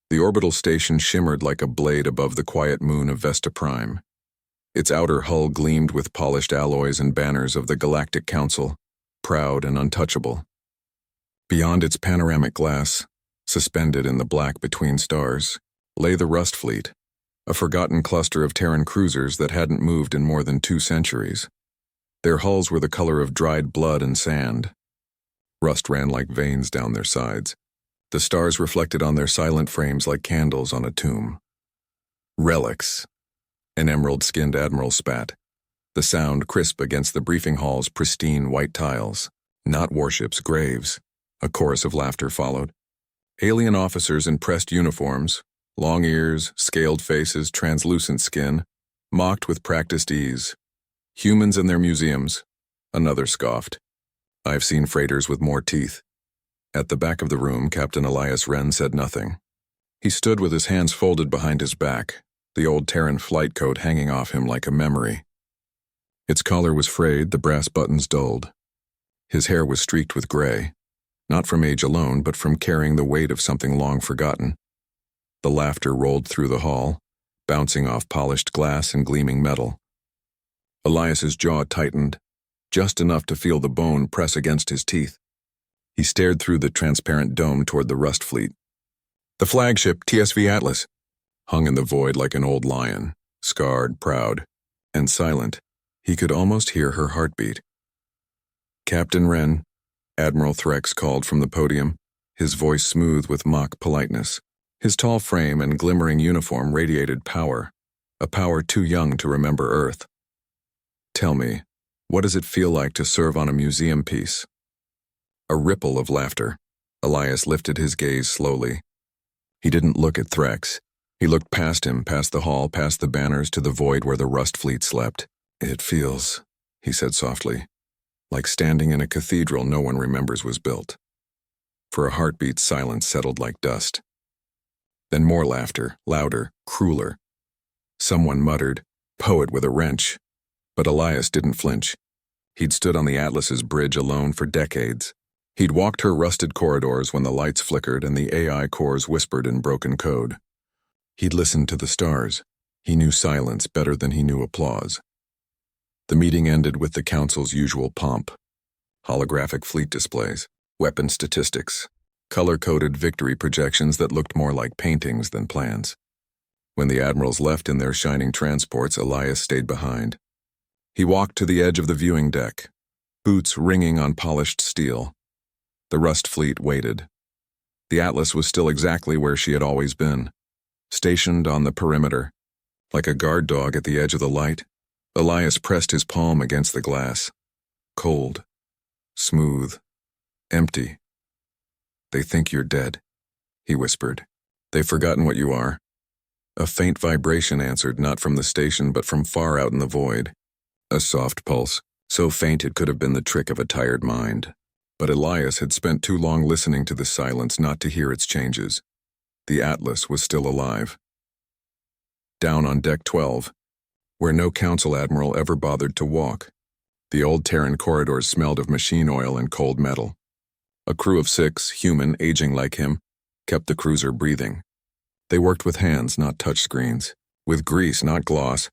The orbital station shimmered like a blade above the quiet moon of Vesta Prime. Its outer hull gleamed with polished alloys and banners of the Galactic Council, proud and untouchable. Beyond its panoramic glass, suspended in the black between stars, lay the Rust Fleet, a forgotten cluster of Terran cruisers that hadn't moved in more than 2 centuries. Their hulls were the color of dried blood and sand. Rust ran like veins down their sides. The stars reflected on their silent frames like candles on a tomb. Relics, an emerald-skinned admiral spat, the sound crisp against the briefing hall's pristine white tiles. Not warships, graves. A chorus of laughter followed. Alien officers in pressed uniforms, long ears, scaled faces, translucent skin, mocked with practiced ease. Humans in their museums. Another scoffed. I've seen freighters with more teeth. At the back of the room, Captain Elias Ren said nothing. He stood with his hands folded behind his back, the old Terran flight coat hanging off him like a memory. Its collar was frayed, the brass buttons dulled. His hair was streaked with gray, not from age alone, but from carrying the weight of something long forgotten. The laughter rolled through the hall, bouncing off polished glass and gleaming metal. Elias's jaw tightened, just enough to feel the bone press against his teeth. He stared through the transparent dome toward the Rust Fleet. The flagship, TSV Atlas, hung in the void like an old lion, scarred, proud, and silent. He could almost hear her heartbeat. Captain Ren, Admiral Threx called from the podium, his voice smooth with mock politeness. His tall frame and glimmering uniform radiated power, a power too young to remember Earth. Tell me, what does it feel like to serve on a museum piece? A ripple of laughter. Elias lifted his gaze slowly. He didn't look at Threx. He looked past him, past the hall, past the banners to the void where the Rust Fleet slept. It feels, he said softly, like standing in a cathedral no one remembers was built. For a heartbeat, silence settled like dust. Then more laughter, louder, crueler. Someone muttered, "Poet with a wrench." But Elias didn't flinch. He'd stood on the Atlas's bridge alone for decades. He'd walked her rusted corridors when the lights flickered and the AI cores whispered in broken code. He'd listened to the stars. He knew silence better than he knew applause. The meeting ended with the Council's usual pomp. Holographic fleet displays, weapon statistics, color-coded victory projections that looked more like paintings than plans. When the admirals left in their shining transports, Elias stayed behind. He walked to the edge of the viewing deck, boots ringing on polished steel. The Rust Fleet waited. The Atlas was still exactly where she had always been, stationed on the perimeter. Like a guard dog at the edge of the light, Elias pressed his palm against the glass. Cold, smooth, empty. "They think you're dead," he whispered. "They've forgotten what you are." A faint vibration answered, not from the station but from far out in the void. A soft pulse, so faint it could have been the trick of a tired mind. But Elias had spent too long listening to the silence not to hear its changes. The Atlas was still alive. Down on Deck 12, where no Council admiral ever bothered to walk, the old Terran corridors smelled of machine oil and cold metal. A crew of 6, human, aging like him, kept the cruiser breathing. They worked with hands, not touchscreens, with grease, not gloss.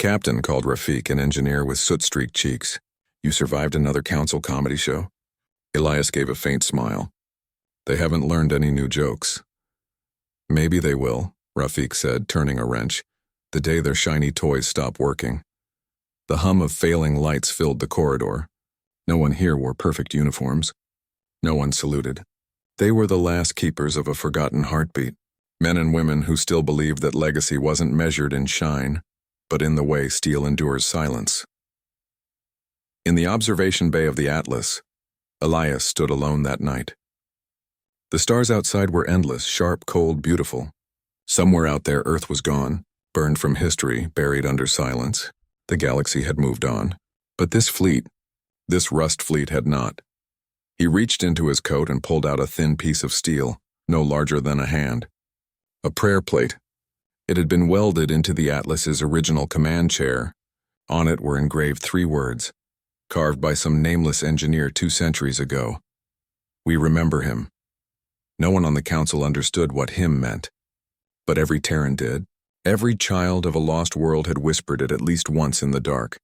Captain called Rafik, an engineer with soot-streaked cheeks. "You survived another Council comedy show?" Elias gave a faint smile. "They haven't learned any new jokes." "Maybe they will," Rafik said, turning a wrench, "the day their shiny toys stop working." The hum of failing lights filled the corridor. No one here wore perfect uniforms. No one saluted. They were the last keepers of a forgotten heartbeat, men and women who still believed that legacy wasn't measured in shine, but in the way steel endures silence. In the observation bay of the Atlas, Elias stood alone that night. The stars outside were endless, sharp, cold, beautiful. Somewhere out there Earth was gone, burned from history, buried under silence. The galaxy had moved on. But this fleet, this Rust Fleet, had not. He reached into his coat and pulled out a thin piece of steel, no larger than a hand. A prayer plate. It had been welded into the Atlas's original command chair. On it were engraved 3 words, carved by some nameless engineer 2 centuries ago. "We remember him." No one on the Council understood what "him" meant. But every Terran did. Every child of a lost world had whispered it at least once in the dark.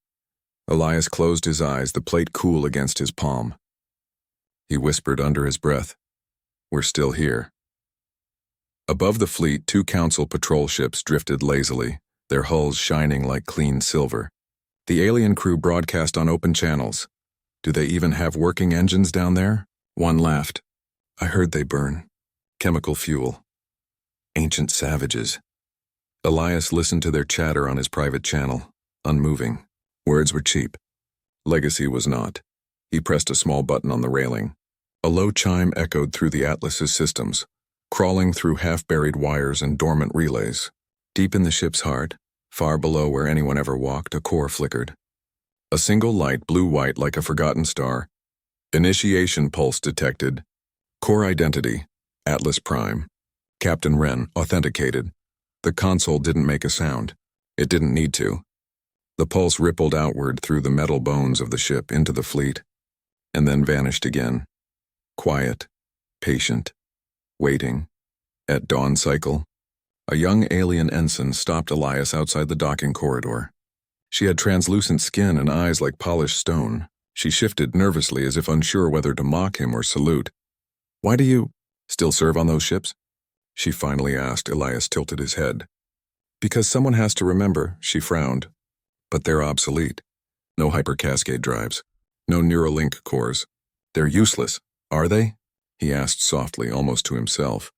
Elias closed his eyes, the plate cool against his palm. He whispered under his breath, "We're still here." Above the fleet, 2 Council patrol ships drifted lazily, their hulls shining like clean silver. The alien crew broadcast on open channels. "Do they even have working engines down there?" One laughed. "I heard they burn. Chemical fuel. Ancient savages." Elias listened to their chatter on his private channel, unmoving. Words were cheap. Legacy was not. He pressed a small button on the railing. A low chime echoed through the Atlas's systems, crawling through half-buried wires and dormant relays. Deep in the ship's heart, far below where anyone ever walked, a core flickered. A single light, blue-white like a forgotten star. Initiation pulse detected. Core identity, Atlas Prime. Captain Ren, authenticated. The console didn't make a sound. It didn't need to. The pulse rippled outward through the metal bones of the ship into the fleet, and then vanished again. Quiet, patient, waiting. At dawn cycle, a young alien ensign stopped Elias outside the docking corridor. She had translucent skin and eyes like polished stone. She shifted nervously as if unsure whether to mock him or salute. "Why do you still serve on those ships?" she finally asked. Elias tilted his head. "Because someone has to remember," she frowned. "But they're obsolete. No hypercascade drives. No Neuralink cores. They're useless, are they?" he asked softly, almost to himself.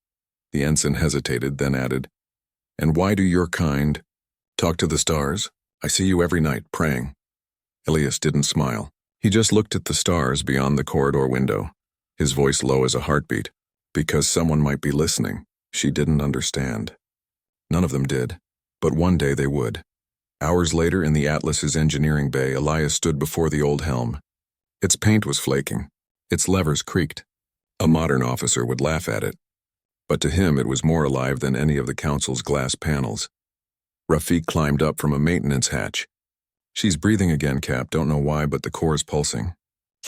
The ensign hesitated, then added, "And why do your kind talk to the stars? I see you every night, praying." Elias didn't smile. He just looked at the stars beyond the corridor window, his voice low as a heartbeat. Because someone might be listening. She didn't understand. None of them did, but one day they would. Hours later, in the Atlas's engineering bay, Elias stood before the old helm. Its paint was flaking. Its levers creaked. A modern officer would laugh at it. But to him it was more alive than any of the Council's glass panels. Rafik climbed up from a maintenance hatch. "She's breathing again, Cap. Don't know why, but the core's pulsing."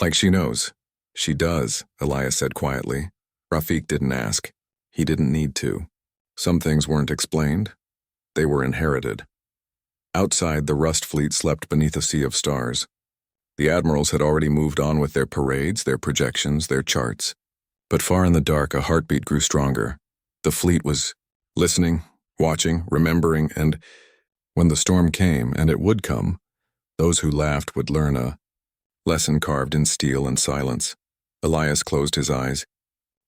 "Like she knows." "She does," Elias said quietly. Rafik didn't ask. He didn't need to. Some things weren't explained. They were inherited. Outside, the Rust fleet slept beneath a sea of stars. The admirals had already moved on with their parades, their projections, their charts. But far in the dark, a heartbeat grew stronger. The fleet was listening, watching, remembering, and when the storm came, and it would come, those who laughed would learn a lesson carved in steel and silence. Elias closed his eyes,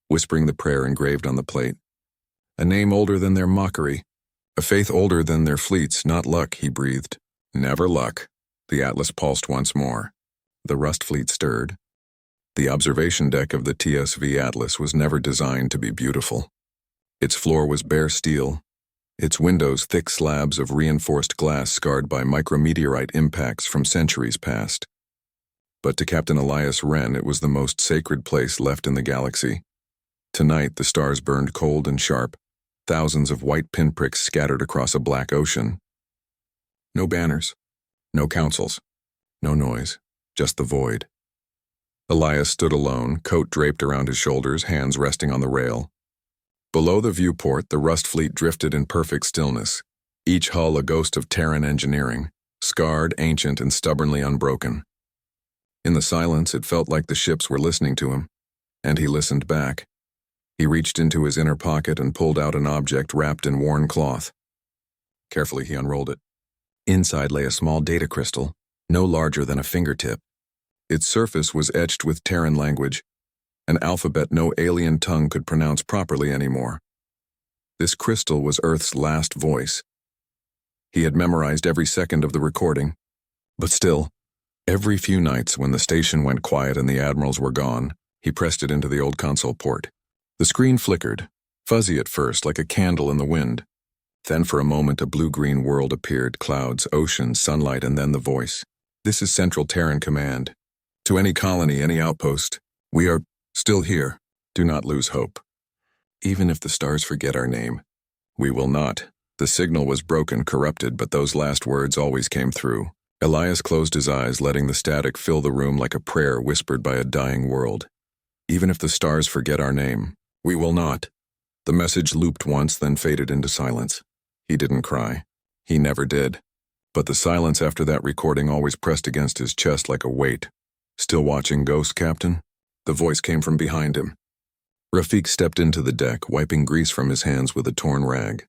whispering the prayer engraved on the plate. A name older than their mockery. A faith older than their fleets, not luck, he breathed. Never luck. The Atlas pulsed once more. The Rust fleet stirred. The observation deck of the TSV Atlas was never designed to be beautiful. Its floor was bare steel, its windows thick slabs of reinforced glass scarred by micrometeorite impacts from centuries past. But to Captain Elias Ren, it was the most sacred place left in the galaxy. Tonight, the stars burned cold and sharp, thousands of white pinpricks scattered across a black ocean. No banners, no councils, no noise, just the void. Elias stood alone, coat draped around his shoulders, hands resting on the rail. Below the viewport, the Rust fleet drifted in perfect stillness, each hull a ghost of Terran engineering, scarred, ancient, and stubbornly unbroken. In the silence, it felt like the ships were listening to him, and he listened back. He reached into his inner pocket and pulled out an object wrapped in worn cloth. Carefully, he unrolled it. Inside lay a small data crystal, no larger than a fingertip. Its surface was etched with Terran language, an alphabet no alien tongue could pronounce properly anymore. This crystal was Earth's last voice. He had memorized every second of the recording, but still, every few nights when the station went quiet and the admirals were gone, he pressed it into the old console port. The screen flickered, fuzzy at first like a candle in the wind. Then for a moment a blue-green world appeared, clouds, ocean, sunlight, and then the voice. "This is Central Terran Command. To any colony, any outpost, we are still here. Do not lose hope. Even if the stars forget our name, we will not." The signal was broken, corrupted, but those last words always came through. Elias closed his eyes, letting the static fill the room like a prayer whispered by a dying world. Even if the stars forget our name, we will not. The message looped once, then faded into silence. He didn't cry. He never did. But the silence after that recording always pressed against his chest like a weight. "Still watching Ghost, Captain?" The voice came from behind him. Rafik stepped into the deck, wiping grease from his hands with a torn rag.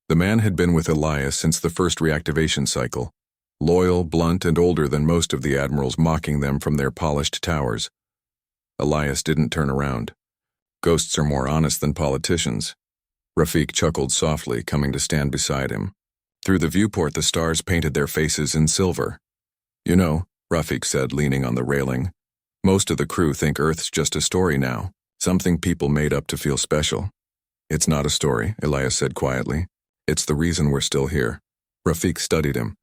The man had been with Elias since the first reactivation cycle, loyal, blunt, and older than most of the admirals mocking them from their polished towers. Elias didn't turn around. Ghosts are more honest than politicians. Rafik chuckled softly, coming to stand beside him. Through the viewport, the stars painted their faces in silver. "You know," Rafik said, leaning on the railing, "most of the crew think Earth's just a story now, something people made up to feel special." "It's not a story," Elias said quietly. "It's the reason we're still here." Rafik studied him.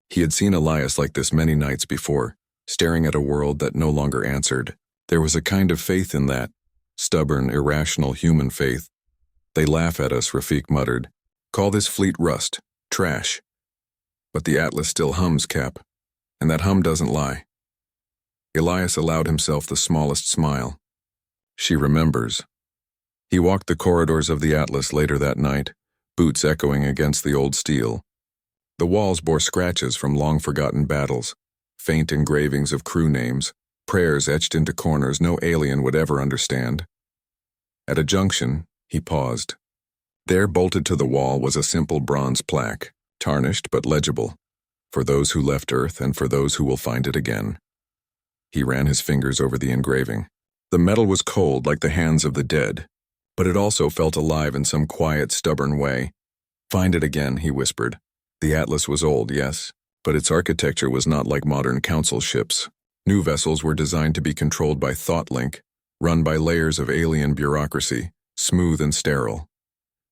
He had seen Elias like this many nights before, staring at a world that no longer answered. There was a kind of faith in that, stubborn, irrational human faith. "They laugh at us," Rafik muttered. "Call this fleet rust, trash. But the Atlas still hums, Cap, and that hum doesn't lie." Elias allowed himself the smallest smile. "She remembers." He walked the corridors of the Atlas later that night, boots echoing against the old steel. The walls bore scratches from long-forgotten battles, faint engravings of crew names, prayers etched into corners no alien would ever understand. At a junction, he paused. There, bolted to the wall, was a simple bronze plaque, tarnished but legible, "For those who left Earth and for those who will find it again." He ran his fingers over the engraving. The metal was cold like the hands of the dead, but it also felt alive in some quiet, stubborn way. "Find it again," he whispered. The Atlas was old, yes, but its architecture was not like modern council ships. New vessels were designed to be controlled by thought link, run by layers of alien bureaucracy, smooth and sterile.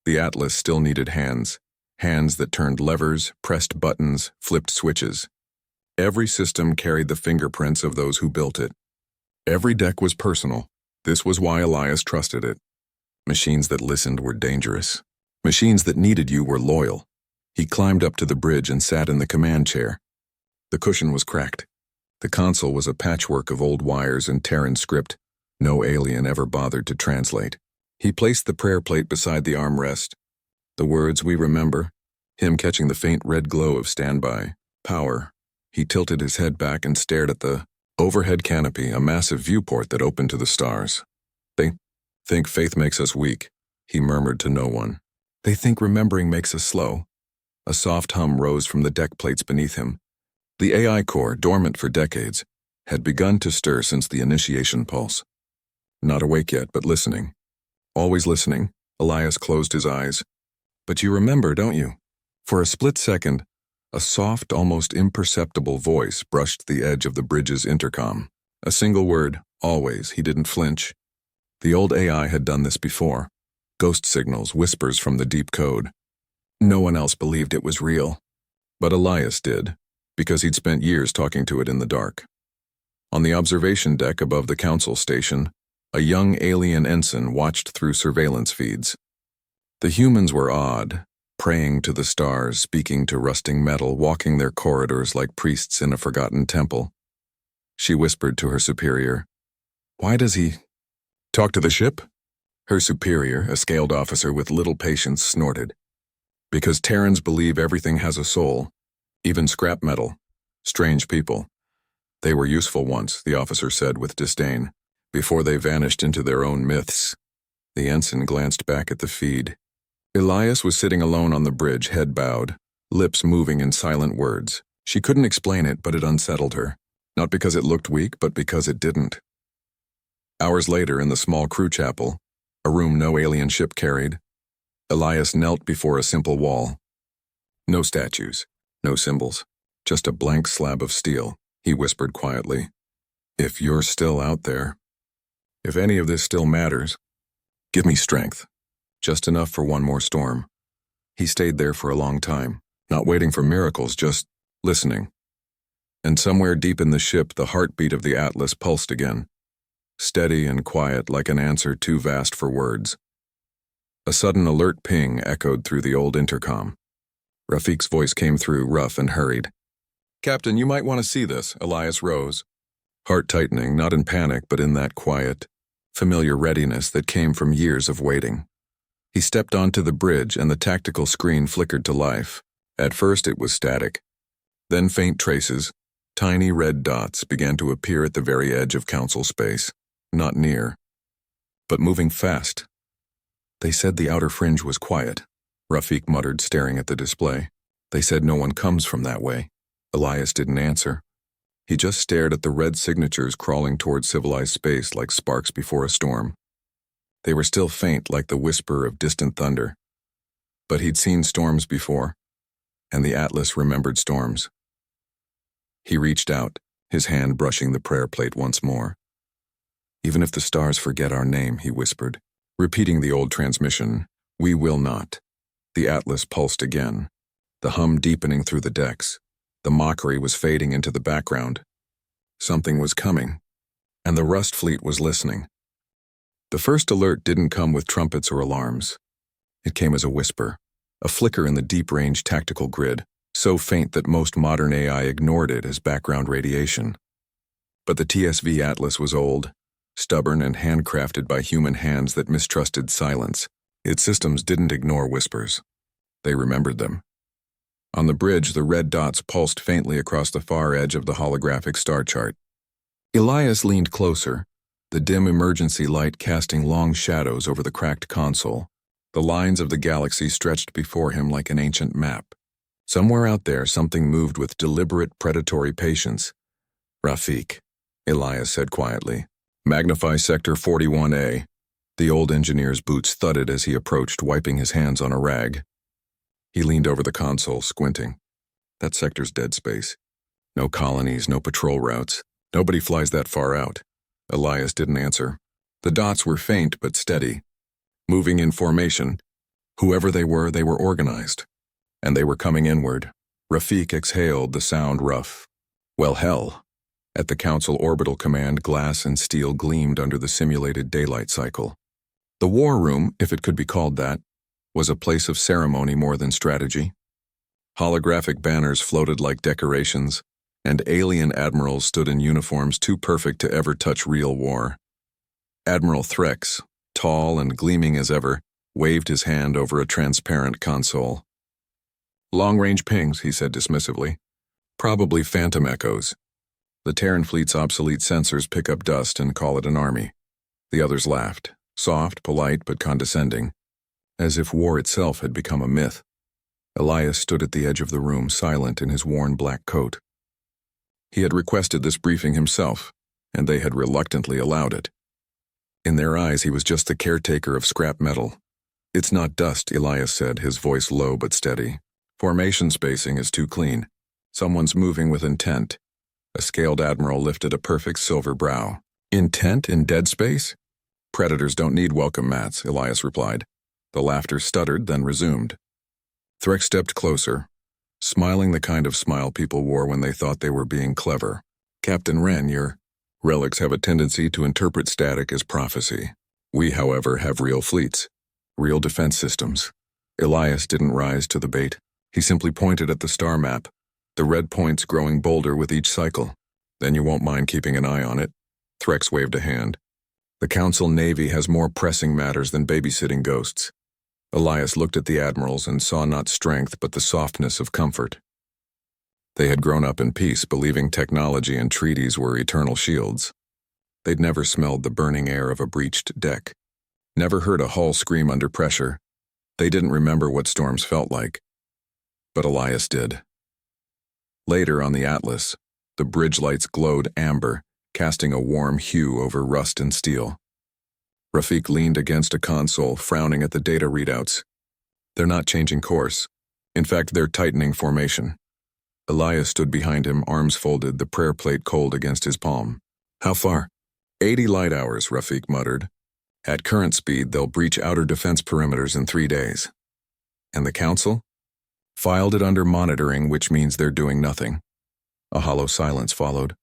The Atlas still needed hands that turned levers, pressed buttons, flipped switches. Every system carried the fingerprints of those who built it. Every deck was personal. This was why Elias trusted it. Machines that listened were dangerous. Machines that needed you were loyal. He climbed up to the bridge and sat in the command chair. The cushion was cracked. The console was a patchwork of old wires and Terran script no alien ever bothered to translate. He placed the prayer plate beside the armrest. The words we remember, him catching the faint red glow of standby, power. He tilted his head back and stared at the overhead canopy, a massive viewport that opened to the stars. "They think faith makes us weak," he murmured to no one. "They think remembering makes us slow." A soft hum rose from the deck plates beneath him. The AI core, dormant for decades, had begun to stir since the initiation pulse. Not awake yet, but listening. Always listening. Elias closed his eyes. "But you remember, don't you?" For a split second, a soft, almost imperceptible voice brushed the edge of the bridge's intercom. A single word, always. He didn't flinch. The old AI had done this before. Ghost signals, whispers from the deep code. No one else believed it was real. But Elias did, because he'd spent years talking to it in the dark. On the observation deck above the council station, a young alien ensign watched through surveillance feeds. The humans were odd, praying to the stars, speaking to rusting metal, walking their corridors like priests in a forgotten temple. She whispered to her superior, "Why does he talk to the ship?" Her superior, a scaled officer with little patience, snorted. "Because Terrans believe everything has a soul, even scrap metal. Strange people. They were useful once," the officer said with disdain, "before they vanished into their own myths." The ensign glanced back at the feed. Elias was sitting alone on the bridge, head bowed, lips moving in silent words. She couldn't explain it, but it unsettled her. Not because it looked weak, but because it didn't. Hours later, in the small crew chapel, a room no alien ship carried, Elias knelt before a simple wall. No statues, no symbols, just a blank slab of steel. He whispered quietly, "If you're still out there, if any of this still matters, give me strength. Just enough for one more storm." He stayed there for a long time, not waiting for miracles, just listening. And somewhere deep in the ship, the heartbeat of the Atlas pulsed again, steady and quiet like an answer too vast for words. A sudden alert ping echoed through the old intercom. Rafik's voice came through, rough and hurried. "Captain, you might want to see this." Elias rose, heart tightening, not in panic, but in that quiet, familiar readiness that came from years of waiting. He stepped onto the bridge and the tactical screen flickered to life. At first it was static. Then faint traces, tiny red dots, began to appear at the very edge of Council space. Not near, but moving fast. They said the outer fringe was quiet, Rafik muttered, staring at the display. They said no one comes from that way. Elias didn't answer. He just stared at the red signatures crawling toward civilized space like sparks before a storm. They were still faint, like the whisper of distant thunder. But he'd seen storms before, and the Atlas remembered storms. He reached out, his hand brushing the prayer plate once more. Even if the stars forget our name, he whispered, repeating the old transmission, we will not. The Atlas pulsed again, the hum deepening through the decks. The mockery was fading into the background. Something was coming, and the Rust fleet was listening. The first alert didn't come with trumpets or alarms. It came as a whisper, a flicker in the deep-range tactical grid, so faint that most modern AI ignored it as background radiation. But the TSV Atlas was old, stubborn and handcrafted by human hands that mistrusted silence. Its systems didn't ignore whispers. They remembered them. On the bridge, the red dots pulsed faintly across the far edge of the holographic star chart. Elias leaned closer, the dim emergency light casting long shadows over the cracked console. The lines of the galaxy stretched before him like an ancient map. Somewhere out there, something moved with deliberate, predatory patience. Rafik, Elias said quietly. Magnify Sector 41A. The old engineer's boots thudded as he approached, wiping his hands on a rag. He leaned over the console, squinting. That sector's dead space. No colonies, no patrol routes. Nobody flies that far out. Elias didn't answer. The dots were faint but steady. Moving in formation. Whoever they were organized. And they were coming inward. Rafik exhaled, the sound rough. Well, hell. At the Council Orbital Command, glass and steel gleamed under the simulated daylight cycle. The war room, if it could be called that, was a place of ceremony more than strategy. Holographic banners floated like decorations, and alien admirals stood in uniforms too perfect to ever touch real war. Admiral Threx, tall and gleaming as ever, waved his hand over a transparent console. Long-range pings, he said dismissively. Probably phantom echoes. The Terran fleet's obsolete sensors pick up dust and call it an army. The others laughed, soft, polite, but condescending, as if war itself had become a myth. Elias stood at the edge of the room, silent in his worn black coat. He had requested this briefing himself, and they had reluctantly allowed it. In their eyes, he was just the caretaker of scrap metal. It's not dust, Elias said, his voice low but steady. Formation spacing is too clean. Someone's moving with intent. A scaled admiral lifted a perfect silver brow. Intent in dead space? Predators don't need welcome mats, Elias replied. The laughter stuttered, then resumed. Threx stepped closer, smiling the kind of smile people wore when they thought they were being clever. Captain Ren, your relics have a tendency to interpret static as prophecy. We, however, have real fleets, real defense systems. Elias didn't rise to the bait. He simply pointed at the star map, the red points growing bolder with each cycle. Then you won't mind keeping an eye on it. Threx waved a hand. The Council Navy has more pressing matters than babysitting ghosts. Elias looked at the admirals and saw not strength but the softness of comfort. They had grown up in peace, believing technology and treaties were eternal shields. They'd never smelled the burning air of a breached deck, never heard a hull scream under pressure. They didn't remember what storms felt like. But Elias did. Later on the Atlas, the bridge lights glowed amber, casting a warm hue over rust and steel. Rafik leaned against a console, frowning at the data readouts. They're not changing course. In fact, they're tightening formation. Elias stood behind him, arms folded, the prayer plate cold against his palm. How far? 80 light hours, Rafik muttered. At current speed, they'll breach outer defense perimeters in 3 days. And the Council? Filed it under monitoring, which means they're doing nothing. A hollow silence followed.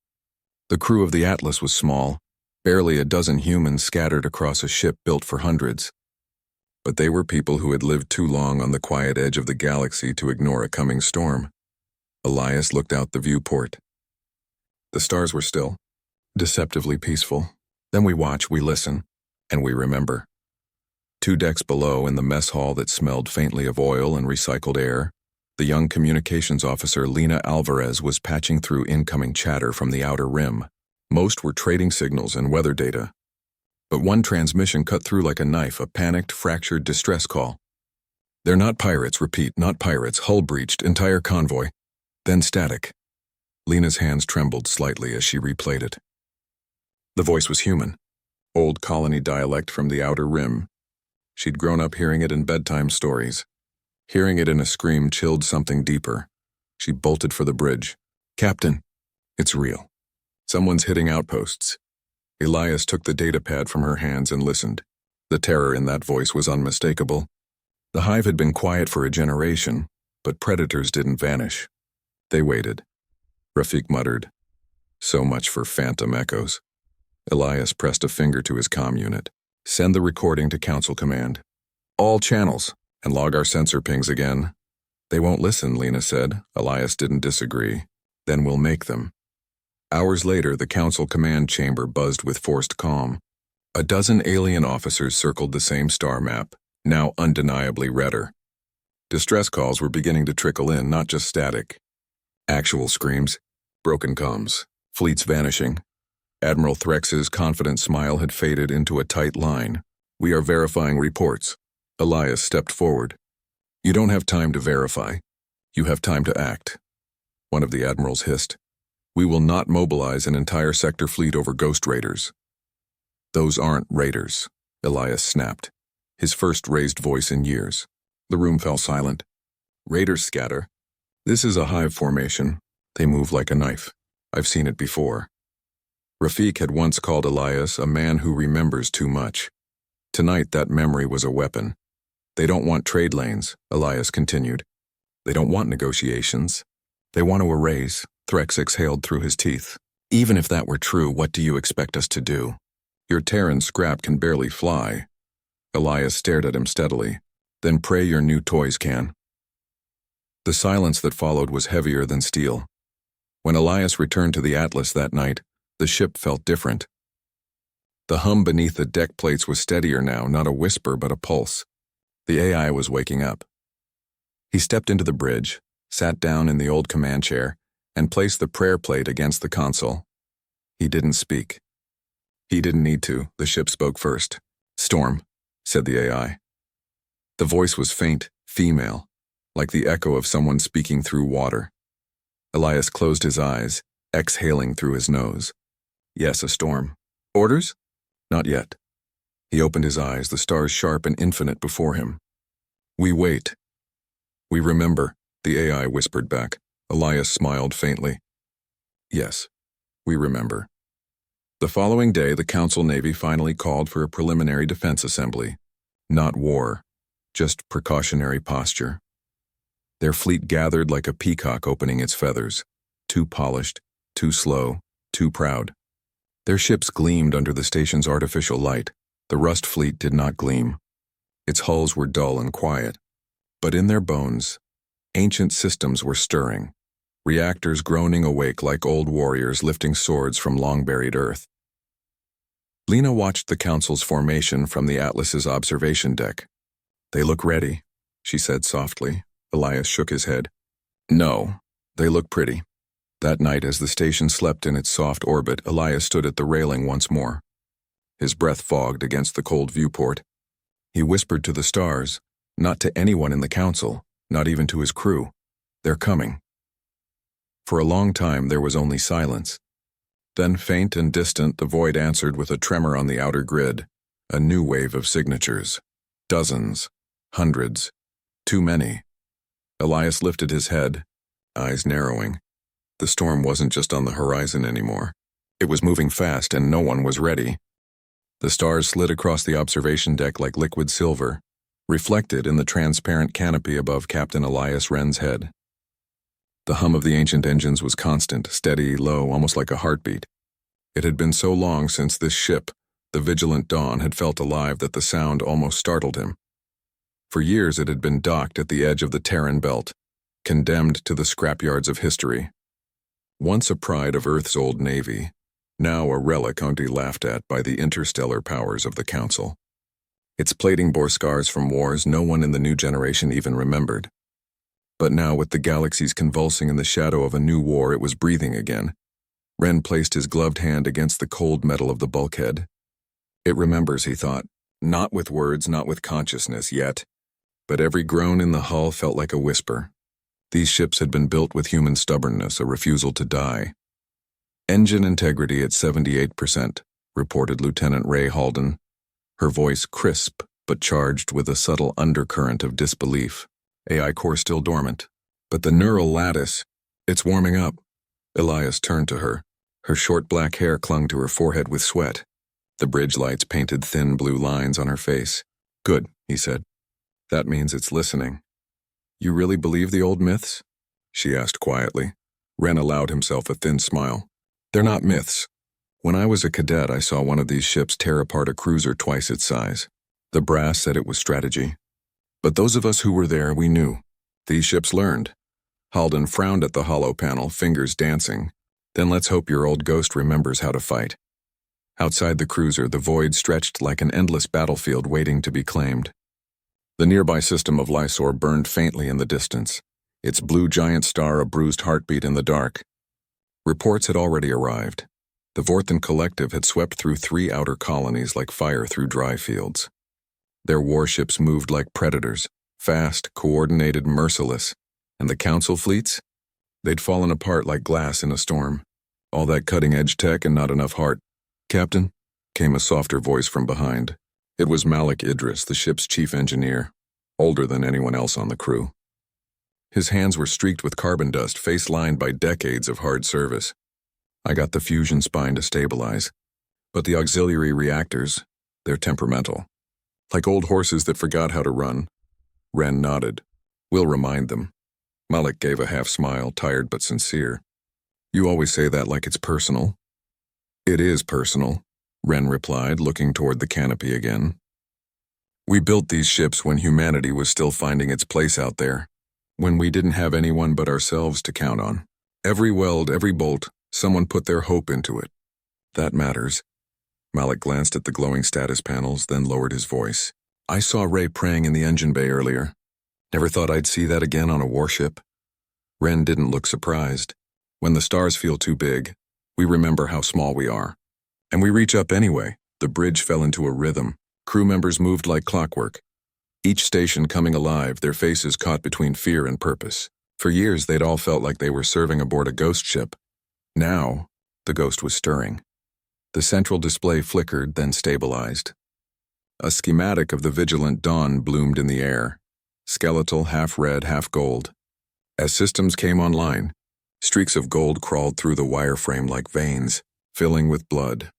The crew of the Atlas was small, barely a dozen humans scattered across a ship built for hundreds. But they were people who had lived too long on the quiet edge of the galaxy to ignore a coming storm. Elias looked out the viewport. The stars were still, deceptively peaceful. Then we watch, we listen, and we remember. 2 decks below, in the mess hall that smelled faintly of oil and recycled air, the young communications officer Lena Alvarez was patching through incoming chatter from the outer rim. Most were trading signals and weather data. But one transmission cut through like a knife, a panicked, fractured distress call. "They're not pirates, repeat, not pirates, hull breached, entire convoy." Then static. Lena's hands trembled slightly as she replayed it. The voice was human. Old colony dialect from the outer rim. She'd grown up hearing it in bedtime stories. Hearing it in a scream chilled something deeper. She bolted for the bridge. "Captain, it's real. Someone's hitting outposts." Elias took the datapad from her hands and listened. The terror in that voice was unmistakable. The hive had been quiet for a generation, but predators didn't vanish. They waited. Rafik muttered, "So much for phantom echoes." Elias pressed a finger to his comm unit. "Send the recording to Council Command. All channels, and log our sensor pings again." "They won't listen," Lena said. Elias didn't disagree. "Then we'll make them." Hours later, the Council Command Chamber buzzed with forced calm. A dozen alien officers circled the same star map, now undeniably redder. Distress calls were beginning to trickle in, not just static. Actual screams, broken comms, fleets vanishing. Admiral Threx's confident smile had faded into a tight line. "We are verifying reports." Elias stepped forward. "You don't have time to verify. You have time to act." One of the admirals hissed. "We will not mobilize an entire sector fleet over ghost raiders." "Those aren't raiders," Elias snapped, his first raised voice in years. The room fell silent. "Raiders scatter. This is a hive formation. They move like a knife. I've seen it before." Rafik had once called Elias a man who remembers too much. Tonight that memory was a weapon. "They don't want trade lanes," Elias continued. "They don't want negotiations. They want to erase." Threx exhaled through his teeth. "Even if that were true, what do you expect us to do? Your Terran scrap can barely fly." Elias stared at him steadily. "Then pray your new toys can." The silence that followed was heavier than steel. When Elias returned to the Atlas that night, the ship felt different. The hum beneath the deck plates was steadier now, not a whisper but a pulse. The AI was waking up. He stepped into the bridge, sat down in the old command chair, and placed the prayer plate against the console. He didn't speak. He didn't need to. The ship spoke first. "Storm," said the AI. The voice was faint, female, like the echo of someone speaking through water. Elias closed his eyes, exhaling through his nose. "Yes, a storm." "Orders?" "Not yet." He opened his eyes, the stars sharp and infinite before him. "We wait." "We remember," the AI whispered back. Elias smiled faintly. "Yes, we remember." The following day, the Council Navy finally called for a preliminary defense assembly. Not war, just precautionary posture. Their fleet gathered like a peacock opening its feathers, too polished, too slow, too proud. Their ships gleamed under the station's artificial light. The Rust fleet did not gleam. Its hulls were dull and quiet. But in their bones, ancient systems were stirring. Reactors groaning awake like old warriors lifting swords from long-buried earth. Lena watched the Council's formation from the Atlas's observation deck. "They look ready," she said softly. Elias shook his head. "No, they look pretty." That night, as the station slept in its soft orbit, Elias stood at the railing once more. His breath fogged against the cold viewport. He whispered to the stars, not to anyone in the Council, not even to his crew. "They're coming." For a long time there was only silence. Then, faint and distant, the void answered with a tremor on the outer grid, a new wave of signatures. Dozens, hundreds, too many. Elias lifted his head, eyes narrowing. The storm wasn't just on the horizon anymore. It was moving fast and no one was ready. The stars slid across the observation deck like liquid silver, reflected in the transparent canopy above Captain Elias Ren's head. The hum of the ancient engines was constant, steady, low, almost like a heartbeat. It had been so long since this ship, the vigilant Dawn, had felt alive that the sound almost startled him. For years it had been docked at the edge of the Terran belt, condemned to the scrapyards of history. Once a pride of Earth's old navy, now a relic only laughed at by the interstellar powers of the Council. Its plating bore scars from wars no one in the new generation even remembered. But now, with the galaxies convulsing in the shadow of a new war, it was breathing again. Ren placed his gloved hand against the cold metal of the bulkhead. It remembers, he thought, not with words, not with consciousness yet, but every groan in the hull felt like a whisper. These ships had been built with human stubbornness, a refusal to die. Engine integrity at 78%, reported Lieutenant Ray Halden, her voice crisp but charged with a subtle undercurrent of disbelief. AI core still dormant. But the neural lattice, it's warming up. Elias turned to her. Her short black hair clung to her forehead with sweat. The bridge lights painted thin blue lines on her face. Good, he said. That means it's listening. You really believe the old myths? She asked quietly. Ren allowed himself a thin smile. They're not myths. When I was a cadet, I saw one of these ships tear apart a cruiser twice its size. The brass said it was strategy. But those of us who were there, we knew. These ships learned. Halden frowned at the hollow panel, fingers dancing. Then let's hope your old ghost remembers how to fight. Outside the cruiser, the void stretched like an endless battlefield waiting to be claimed. The nearby system of Lysor burned faintly in the distance, its blue giant star a bruised heartbeat in the dark. Reports had already arrived. The Vorthen Collective had swept through 3 outer colonies like fire through dry fields. Their warships moved like predators, fast, coordinated, merciless. And the Council fleets? They'd fallen apart like glass in a storm. All that cutting-edge tech and not enough heart. Captain, came a softer voice from behind. It was Malik Idris, the ship's chief engineer, older than anyone else on the crew. His hands were streaked with carbon dust, face lined by decades of hard service. I got the fusion spine to stabilize. But the auxiliary reactors, they're temperamental. Like old horses that forgot how to run. Ren nodded. We'll remind them. Malik gave a half smile, tired but sincere. You always say that like it's personal. It is personal, Ren replied, looking toward the canopy again. We built these ships when humanity was still finding its place out there, when we didn't have anyone but ourselves to count on. Every weld, every bolt, someone put their hope into it. That matters. Malik glanced at the glowing status panels, then lowered his voice. I saw Ray praying in the engine bay earlier. Never thought I'd see that again on a warship. Ren didn't look surprised. When the stars feel too big, we remember how small we are. And we reach up anyway. The bridge fell into a rhythm. Crew members moved like clockwork. Each station coming alive, their faces caught between fear and purpose. For years, they'd all felt like they were serving aboard a ghost ship. Now, the ghost was stirring. The central display flickered, then stabilized. A schematic of the vigilant dawn bloomed in the air, skeletal, half red, half gold. As systems came online, streaks of gold crawled through the wireframe like veins, filling with blood.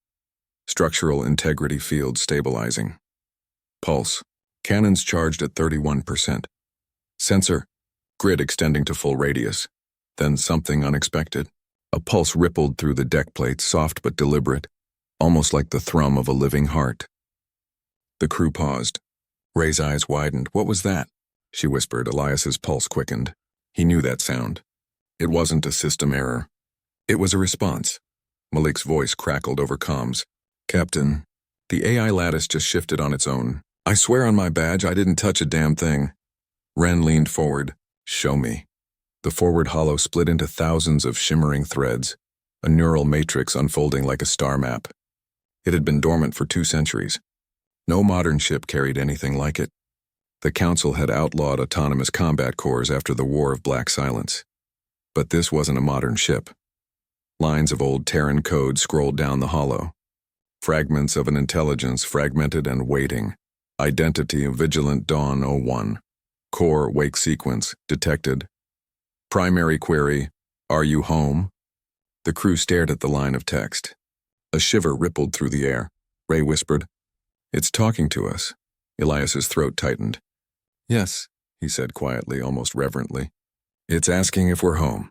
Structural integrity field stabilizing. Pulse. Cannons charged at 31%. Sensor. Grid extending to full radius. Then something unexpected. A pulse rippled through the deck plate, soft but deliberate, almost like the thrum of a living heart. The crew paused. Ray's eyes widened. What was that? She whispered. Elias's pulse quickened. He knew that sound. It wasn't a system error. It was a response. Malik's voice crackled over comms. Captain, the AI lattice just shifted on its own. I swear on my badge I didn't touch a damn thing. Ren leaned forward. Show me. The forward hollow split into thousands of shimmering threads, a neural matrix unfolding like a star map. It had been dormant for 2 centuries. No modern ship carried anything like it. The Council had outlawed autonomous combat cores after the War of Black Silence. But this wasn't a modern ship. Lines of old Terran code scrolled down the hollow. Fragments of an intelligence fragmented and waiting. Identity of Vigilant Dawn 01. Core wake sequence detected. Primary query, are you home? The crew stared at the line of text. A shiver rippled through the air. Ray whispered, It's talking to us. Elias's throat tightened. Yes, he said quietly, almost reverently. It's asking if we're home.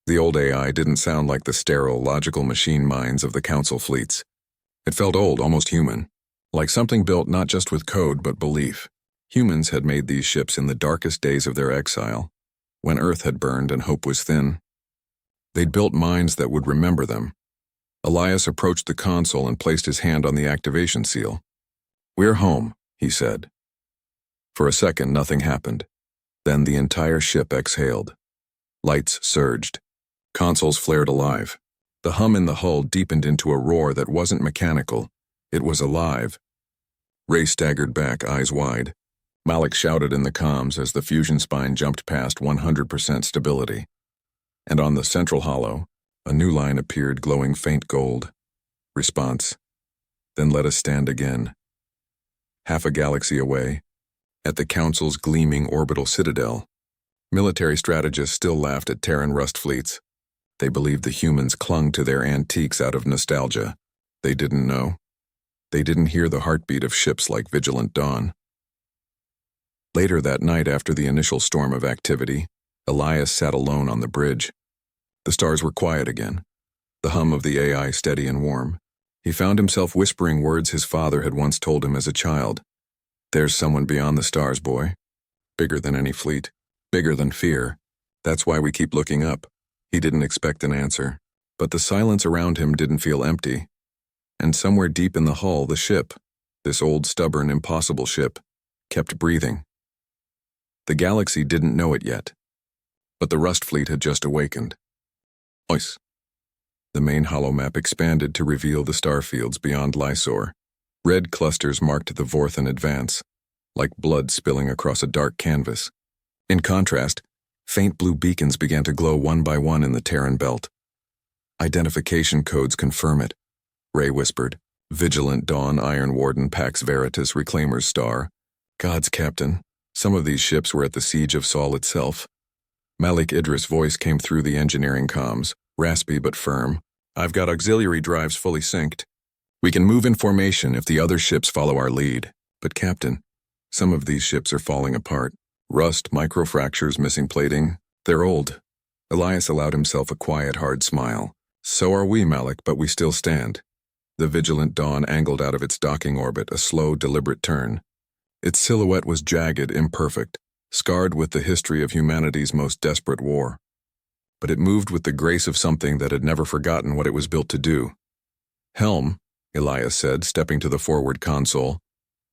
The old AI didn't sound like the sterile, logical machine minds of the Council fleets. It felt old, almost human, like something built not just with code but belief. Humans had made these ships in the darkest days of their exile, when Earth had burned and hope was thin. They'd built minds that would remember them. Elias approached the console and placed his hand on the activation seal. We're home, he said. For a second, nothing happened. Then the entire ship exhaled. Lights surged. Consoles flared alive. The hum in the hull deepened into a roar that wasn't mechanical. It was alive. Ray staggered back, eyes wide. Malik shouted in the comms as the fusion spine jumped past 100% stability. And on the central hollow, a new line appeared glowing faint gold. Response. Then let us stand again. Half a galaxy away, at the Council's gleaming orbital citadel, military strategists still laughed at Terran rust fleets. They believed the humans clung to their antiques out of nostalgia. They didn't know. They didn't hear the heartbeat of ships like Vigilant Dawn. Later that night, after the initial storm of activity, Elias sat alone on the bridge. The stars were quiet again, the hum of the AI steady and warm. He found himself whispering words his father had once told him as a child. There's someone beyond the stars, boy. Bigger than any fleet. Bigger than fear. That's why we keep looking up. He didn't expect an answer, but the silence around him didn't feel empty. And somewhere deep in the hull, the ship, this old, stubborn, impossible ship, kept breathing. The galaxy didn't know it yet, but the Rust Fleet had just awakened. Ois. The main holomap expanded to reveal the starfields beyond Lysor. Red clusters marked the Vorthan advance, like blood spilling across a dark canvas. In contrast, faint blue beacons began to glow one by one in the Terran belt. Identification codes confirm it, Ray whispered. Vigilant Dawn, Iron Warden, Pax Veritas, Reclaimer's Star. God's Captain. Some of these ships were at the siege of Sol itself. Malik Idris' voice came through the engineering comms, raspy but firm. I've got auxiliary drives fully synced. We can move in formation if the other ships follow our lead. But Captain, some of these ships are falling apart. Rust, microfractures, missing plating. They're old. Elias allowed himself a quiet, hard smile. So are we, Malik, but we still stand. The Vigilant Dawn angled out of its docking orbit, a slow, deliberate turn. Its silhouette was jagged, imperfect, scarred with the history of humanity's most desperate war. But it moved with the grace of something that had never forgotten what it was built to do. Helm, Elias said, stepping to the forward console.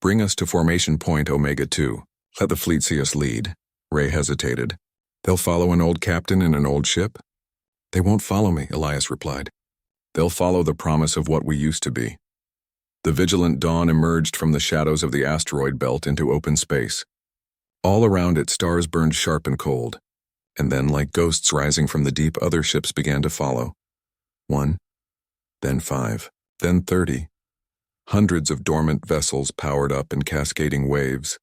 Bring us to formation point Omega-2. Let the fleet see us lead. Ray hesitated. They'll follow an old captain in an old ship? They won't follow me, Elias replied. They'll follow the promise of what we used to be. The Vigilant Dawn emerged from the shadows of the asteroid belt into open space. All around it, stars burned sharp and cold. And then, like ghosts rising from the deep, other ships began to follow. 1, then 5, then 30. Hundreds of dormant vessels powered up in cascading waves,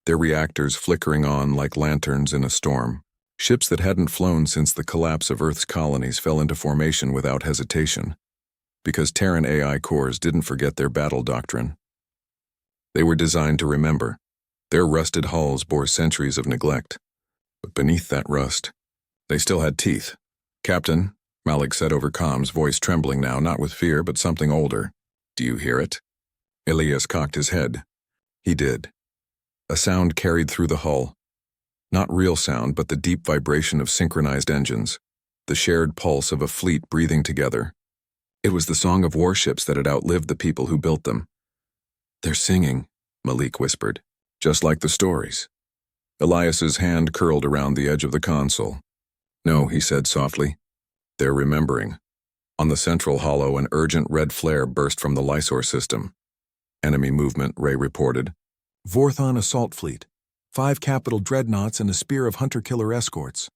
their reactors flickering on like lanterns in a storm. Ships that hadn't flown since the collapse of Earth's colonies fell into formation without hesitation, because Terran AI cores didn't forget their battle doctrine. They were designed to remember. Their rusted hulls bore centuries of neglect. But beneath that rust, they still had teeth. Captain, Malik said over comms, voice trembling now, not with fear, but something older. Do you hear it? Elias cocked his head. He did. A sound carried through the hull. Not real sound, but the deep vibration of synchronized engines, the shared pulse of a fleet breathing together. It was the song of warships that had outlived the people who built them. They're singing, Malik whispered, just like the stories. Elias's hand curled around the edge of the console. No, he said softly. They're remembering. On the central hollow, an urgent red flare burst from the Lysor system. Enemy movement, Ray reported. Vorthon assault fleet. 5 capital dreadnoughts and a spear of hunter-killer escorts.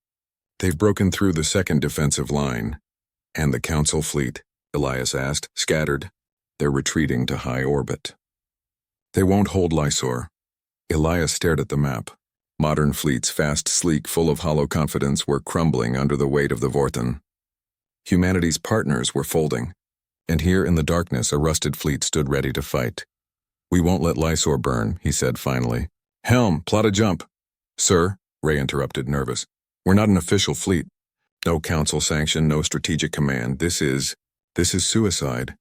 They've broken through the second defensive line. And the Council fleet, Elias asked, scattered. They're retreating to high orbit. They won't hold Lysor. Elias stared at the map. Modern fleets, fast, sleek, full of hollow confidence, were crumbling under the weight of the Vorthan. Humanity's partners were folding, and here in the darkness a rusted fleet stood ready to fight. We won't let Lysor burn, he said finally. Helm, plot a jump. Sir, Ray interrupted, nervous. We're not an official fleet. No council sanction, no strategic command. This is suicide.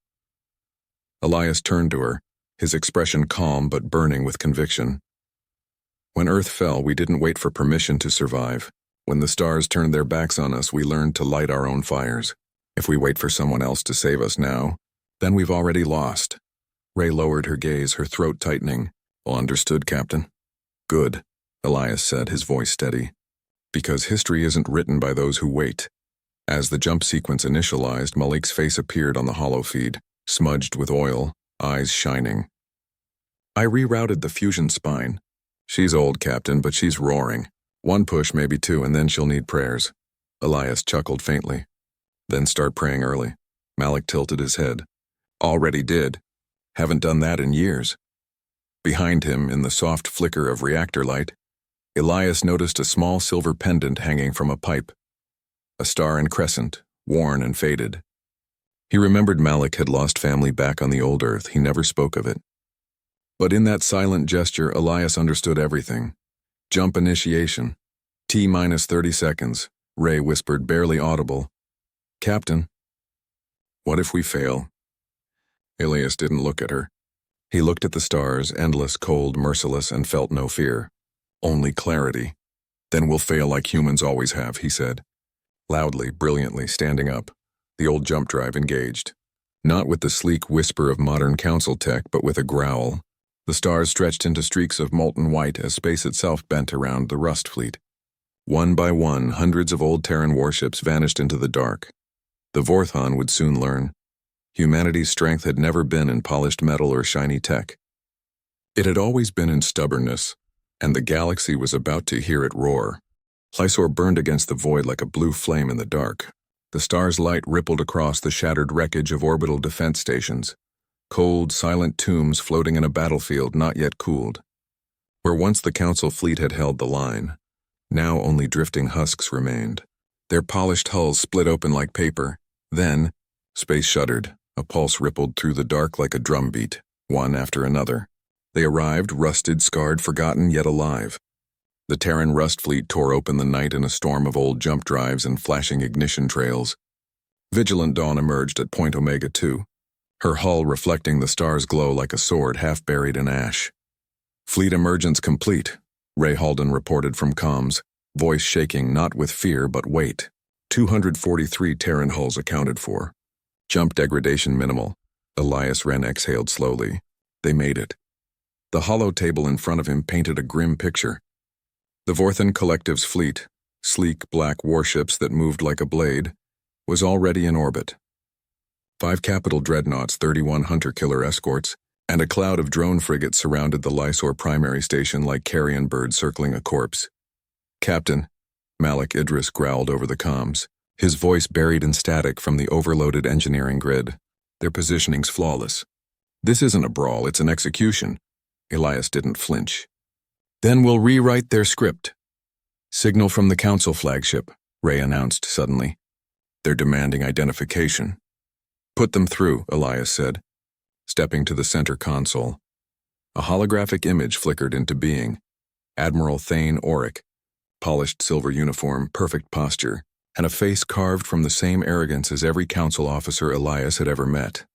Elias turned to her, his expression calm but burning with conviction. When Earth fell, we didn't wait for permission to survive. When the stars turned their backs on us, we learned to light our own fires. If we wait for someone else to save us now, then we've already lost. Ray lowered her gaze, her throat tightening. Understood, Captain. Good, Elias said, his voice steady. Because history isn't written by those who wait. As the jump sequence initialized, Malik's face appeared on the holo feed, smudged with oil, eyes shining. I rerouted the fusion spine. She's old, Captain, but she's roaring. One push, maybe two, and then she'll need prayers. Elias chuckled faintly. Then start praying early. Malik tilted his head. Already did. Haven't done that in years. Behind him, in the soft flicker of reactor light, Elias noticed a small silver pendant hanging from a pipe. A star and crescent, worn and faded. He remembered Malik had lost family back on the old Earth. He never spoke of it. But in that silent gesture, Elias understood everything. Jump initiation. T-minus 30 seconds. Ray whispered, barely audible. Captain, what if we fail? Elias didn't look at her. He looked at the stars, endless, cold, merciless, and felt no fear. Only clarity. Then we'll fail like humans always have, he said. Loudly, brilliantly, standing up. The old jump drive engaged. Not with the sleek whisper of modern council tech, but with a growl. The stars stretched into streaks of molten white as space itself bent around the Rust fleet. One by one, hundreds of old Terran warships vanished into the dark. The Vorthon would soon learn. Humanity's strength had never been in polished metal or shiny tech. It had always been in stubbornness, and the galaxy was about to hear it roar. Lysor burned against the void like a blue flame in the dark. The star's light rippled across the shattered wreckage of orbital defense stations. Cold, silent tombs floating in a battlefield not yet cooled. Where once the Council fleet had held the line, now only drifting husks remained. Their polished hulls split open like paper. Then, space shuddered. A pulse rippled through the dark like a drumbeat, one after another. They arrived, rusted, scarred, forgotten, yet alive. The Terran Rust fleet tore open the night in a storm of old jump drives and flashing ignition trails. Vigilant Dawn emerged at Point Omega 2. Her hull reflecting the star's glow like a sword half buried in ash. Fleet emergence complete, Ray Halden reported from comms, voice shaking not with fear but weight. 243 Terran hulls accounted for. Jump degradation minimal. Elias Ren exhaled slowly. They made it. The hollow table in front of him painted a grim picture. The Vorthon Collective's fleet, sleek black warships that moved like a blade, was already in orbit. 5 capital dreadnoughts, 31 hunter-killer escorts, and a cloud of drone frigates surrounded the Lysor primary station like carrion birds circling a corpse. Captain, Malik Idris growled over the comms, his voice buried in static from the overloaded engineering grid. Their positioning's flawless. This isn't a brawl, it's an execution. Elias didn't flinch. Then we'll rewrite their script. Signal from the Council flagship, Ray announced suddenly. They're demanding identification. Put them through, Elias said, stepping to the center console. A holographic image flickered into being. Admiral Thane Auric, polished silver uniform, perfect posture, and a face carved from the same arrogance as every council officer Elias had ever met.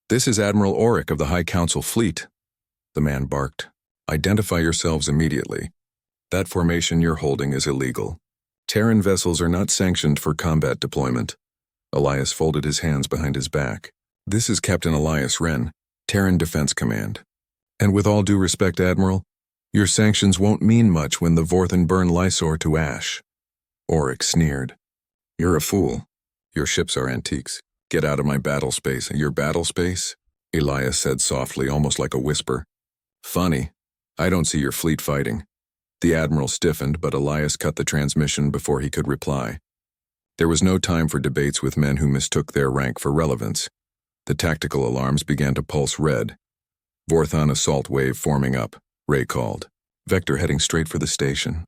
This is Admiral Auric of the High Council Fleet, the man barked. Identify yourselves immediately. That formation you're holding is illegal. Terran vessels are not sanctioned for combat deployment. Elias folded his hands behind his back. This is Captain Elias Ren, Terran Defense Command. And with all due respect, Admiral, your sanctions won't mean much when the Vorthon burn Lysor to ash. Auric sneered. You're a fool. Your ships are antiques. Get out of my battle space. Your battle space? Elias said softly, almost like a whisper. Funny. I don't see your fleet fighting. The Admiral stiffened, but Elias cut the transmission before he could reply. There was no time for debates with men who mistook their rank for relevance. The tactical alarms began to pulse red. Vorthon assault wave forming up, Ray called. Vector heading straight for the station.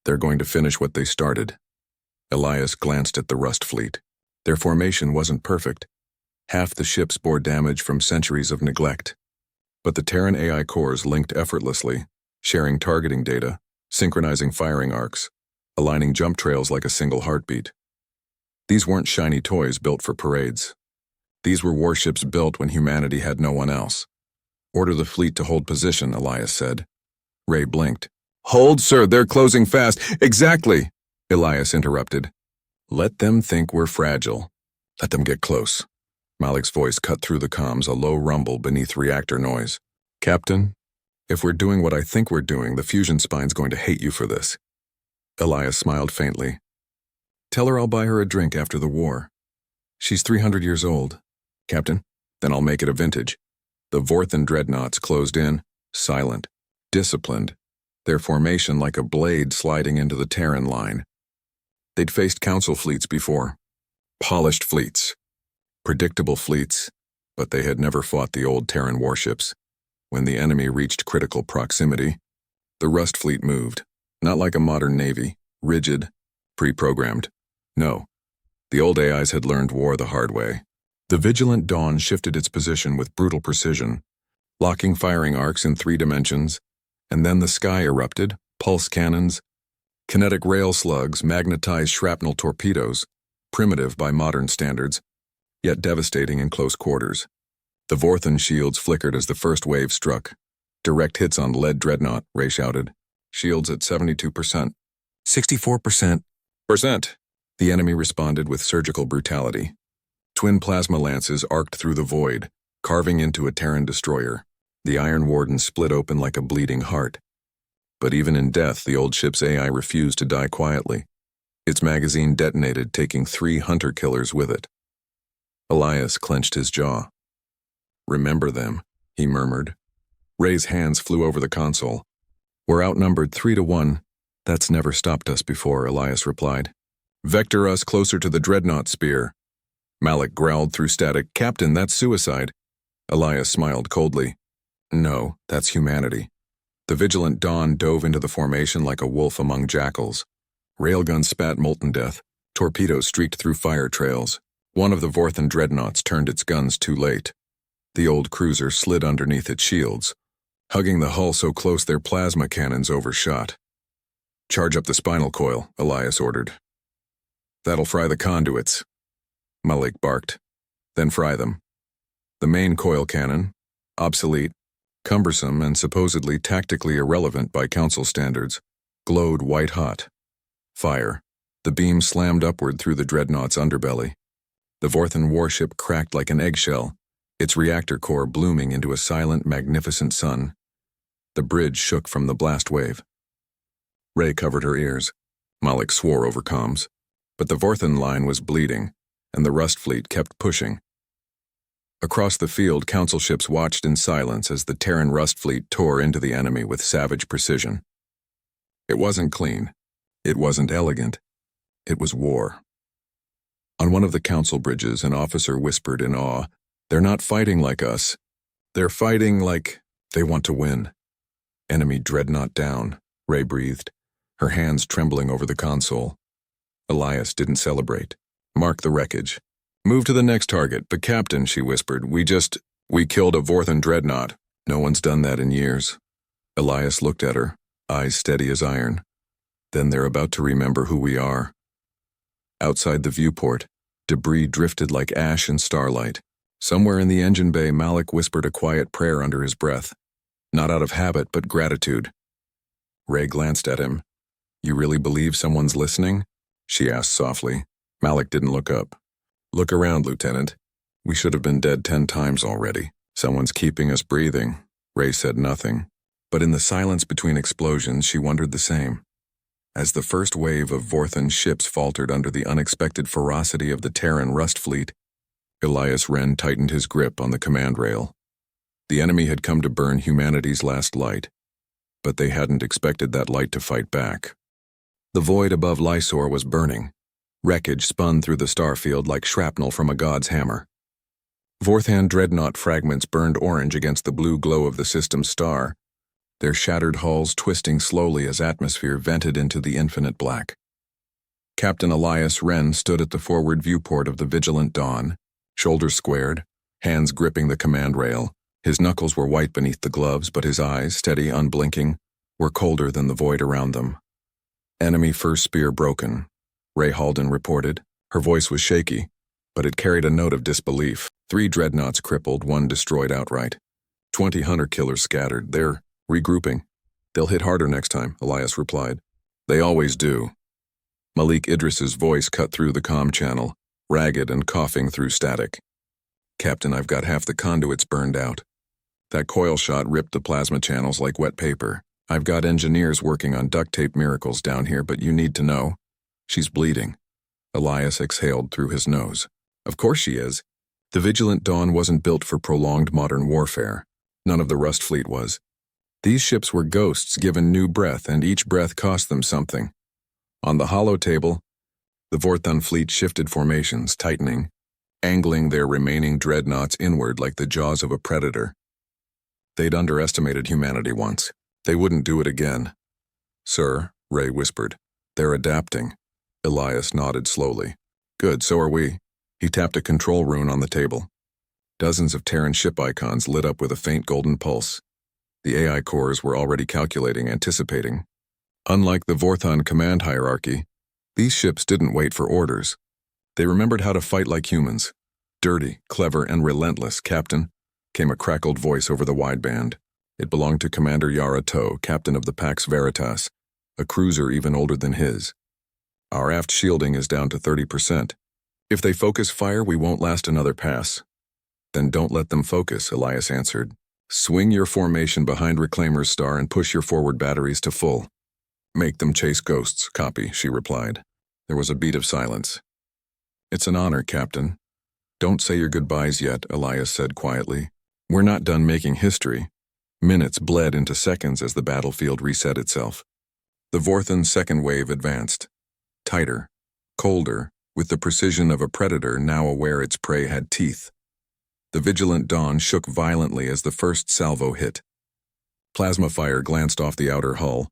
They're going to finish what they started. Elias glanced at the Rust fleet. Their formation wasn't perfect. Half the ships bore damage from centuries of neglect. But the Terran AI cores linked effortlessly, sharing targeting data, synchronizing firing arcs, aligning jump trails like a single heartbeat. These weren't shiny toys built for parades. These were warships built when humanity had no one else. Order the fleet to hold position, Elias said. Ray blinked. Hold, sir, they're closing fast. Exactly, Elias interrupted. Let them think we're fragile. Let them get close. Malik's voice cut through the comms, a low rumble beneath reactor noise. Captain, If we're doing what I think we're doing, the fusion spine's going to hate you for this. Elias smiled faintly. Tell her I'll buy her a drink after the war. She's 300 years old. Captain, then I'll make it a vintage. The Vorthan dreadnoughts closed in, silent, disciplined, their formation like a blade sliding into the Terran line. They'd faced council fleets before. Polished fleets. Predictable fleets, but they had never fought the old Terran warships. When the enemy reached critical proximity, the Rust fleet moved, not like a modern navy, rigid, pre-programmed. No, the old AIs had learned war the hard way. The Vigilant Dawn shifted its position with brutal precision, locking firing arcs in 3 dimensions, and then the sky erupted, pulse cannons, kinetic rail slugs, magnetized shrapnel torpedoes, primitive by modern standards, yet devastating in close quarters. The Vorthan shields flickered as the first wave struck. Direct hits on lead dreadnought, Ray shouted. Shields at 72%. 64%. The enemy responded with surgical brutality. Twin plasma lances arced through the void, carving into a Terran destroyer. The Iron Warden split open like a bleeding heart. But even in death, the old ship's AI refused to die quietly. Its magazine detonated, taking 3 hunter-killers with it. Elias clenched his jaw. Remember them, he murmured. Ray's hands flew over the console. We're outnumbered 3-1. That's never stopped us before, Elias replied. Vector us closer to the dreadnought spear. Malik growled through static. Captain, that's suicide. Elias smiled coldly. No, that's humanity. The Vigilant Dawn dove into the formation like a wolf among jackals. Railguns spat molten death. Torpedoes streaked through fire trails. One of the Vorthan dreadnoughts turned its guns too late. The old cruiser slid underneath its shields, hugging the hull so close their plasma cannons overshot. Charge up the spinal coil, Elias ordered. That'll fry the conduits. Malik barked. Then fry them. The main coil cannon, obsolete, cumbersome and supposedly tactically irrelevant by council standards, glowed white-hot. Fire. The beam slammed upward through the dreadnought's underbelly. The Vorthan warship cracked like an eggshell, its reactor core blooming into a silent, magnificent sun. The bridge shook from the blast wave. Ray covered her ears. Malik swore over comms. But the Vorthan line was bleeding, and the Rust fleet kept pushing. Across the field, council ships watched in silence as the Terran Rust fleet tore into the enemy with savage precision. It wasn't clean. It wasn't elegant. It was war. On one of the council bridges, an officer whispered in awe, "They're not fighting like us. They're fighting like they want to win." Enemy dreadnought down, Ray breathed, her hands trembling over the console. Elias didn't celebrate. Mark the wreckage. Move to the next target, but Captain, she whispered, we killed a Vorthan dreadnought. No one's done that in years. Elias looked at her, eyes steady as iron. Then they're about to remember who we are. Outside the viewport, debris drifted like ash in starlight. Somewhere in the engine bay, Malik whispered a quiet prayer under his breath. Not out of habit, but gratitude. Ray glanced at him. You really believe someone's listening? She asked softly. Malik didn't look up. Look around, Lieutenant. We should have been dead 10 times already. Someone's keeping us breathing. Ray said nothing. But in the silence between explosions, she wondered the same. As the first wave of Vorthan ships faltered under the unexpected ferocity of the Terran Rust fleet, Elias Ren tightened his grip on the command rail. The enemy had come to burn humanity's last light, but they hadn't expected that light to fight back. The void above Lysor was burning. Wreckage spun through the starfield like shrapnel from a god's hammer. Vorthan dreadnought fragments burned orange against the blue glow of the system's star, their shattered hulls twisting slowly as atmosphere vented into the infinite black. Captain Elias Ren stood at the forward viewport of the Vigilant Dawn, shoulders squared, hands gripping the command rail. His knuckles were white beneath the gloves, but his eyes, steady, unblinking, were colder than the void around them. Enemy first spear broken, Ray Halden reported. Her voice was shaky, but it carried a note of disbelief. 3 dreadnoughts crippled, 1 destroyed outright. 20 hunter-killers scattered. They're regrouping. They'll hit harder next time, Elias replied. They always do. Malik Idris's voice cut through the comm channel, ragged and coughing through static. Captain, I've got half the conduits burned out. That coil shot ripped the plasma channels like wet paper. I've got engineers working on duct tape miracles down here, but you need to know. She's bleeding. Elias exhaled through his nose. Of course she is. The Vigilant Dawn wasn't built for prolonged modern warfare. None of the Rust fleet was. These ships were ghosts given new breath, and each breath cost them something. On the hollow table, the Vorthon fleet shifted formations, tightening, angling their remaining dreadnoughts inward like the jaws of a predator. They'd underestimated humanity once. They wouldn't do it again. Sir, Ray whispered. They're adapting. Elias nodded slowly. Good, so are we. He tapped a control rune on the table. Dozens of Terran ship icons lit up with a faint golden pulse. The AI cores were already calculating, anticipating. Unlike the Vorthon command hierarchy, these ships didn't wait for orders. They remembered how to fight like humans. Dirty, clever, and relentless, Captain, came a crackled voice over the wideband. It belonged to Commander Yara Toe, captain of the Pax Veritas, a cruiser even older than his. Our aft shielding is down to 30%. If they focus fire, we won't last another pass. Then don't let them focus, Elias answered. Swing your formation behind Reclaimer's star and push your forward batteries to full. Make them chase ghosts, copy, she replied. There was a beat of silence. It's an honor, Captain. Don't say your goodbyes yet, Elias said quietly. We're not done making history. Minutes bled into seconds as the battlefield reset itself. The Vorthon's second wave advanced. Tighter, colder, with the precision of a predator now aware its prey had teeth. The Vigilant Dawn shook violently as the first salvo hit. Plasma fire glanced off the outer hull,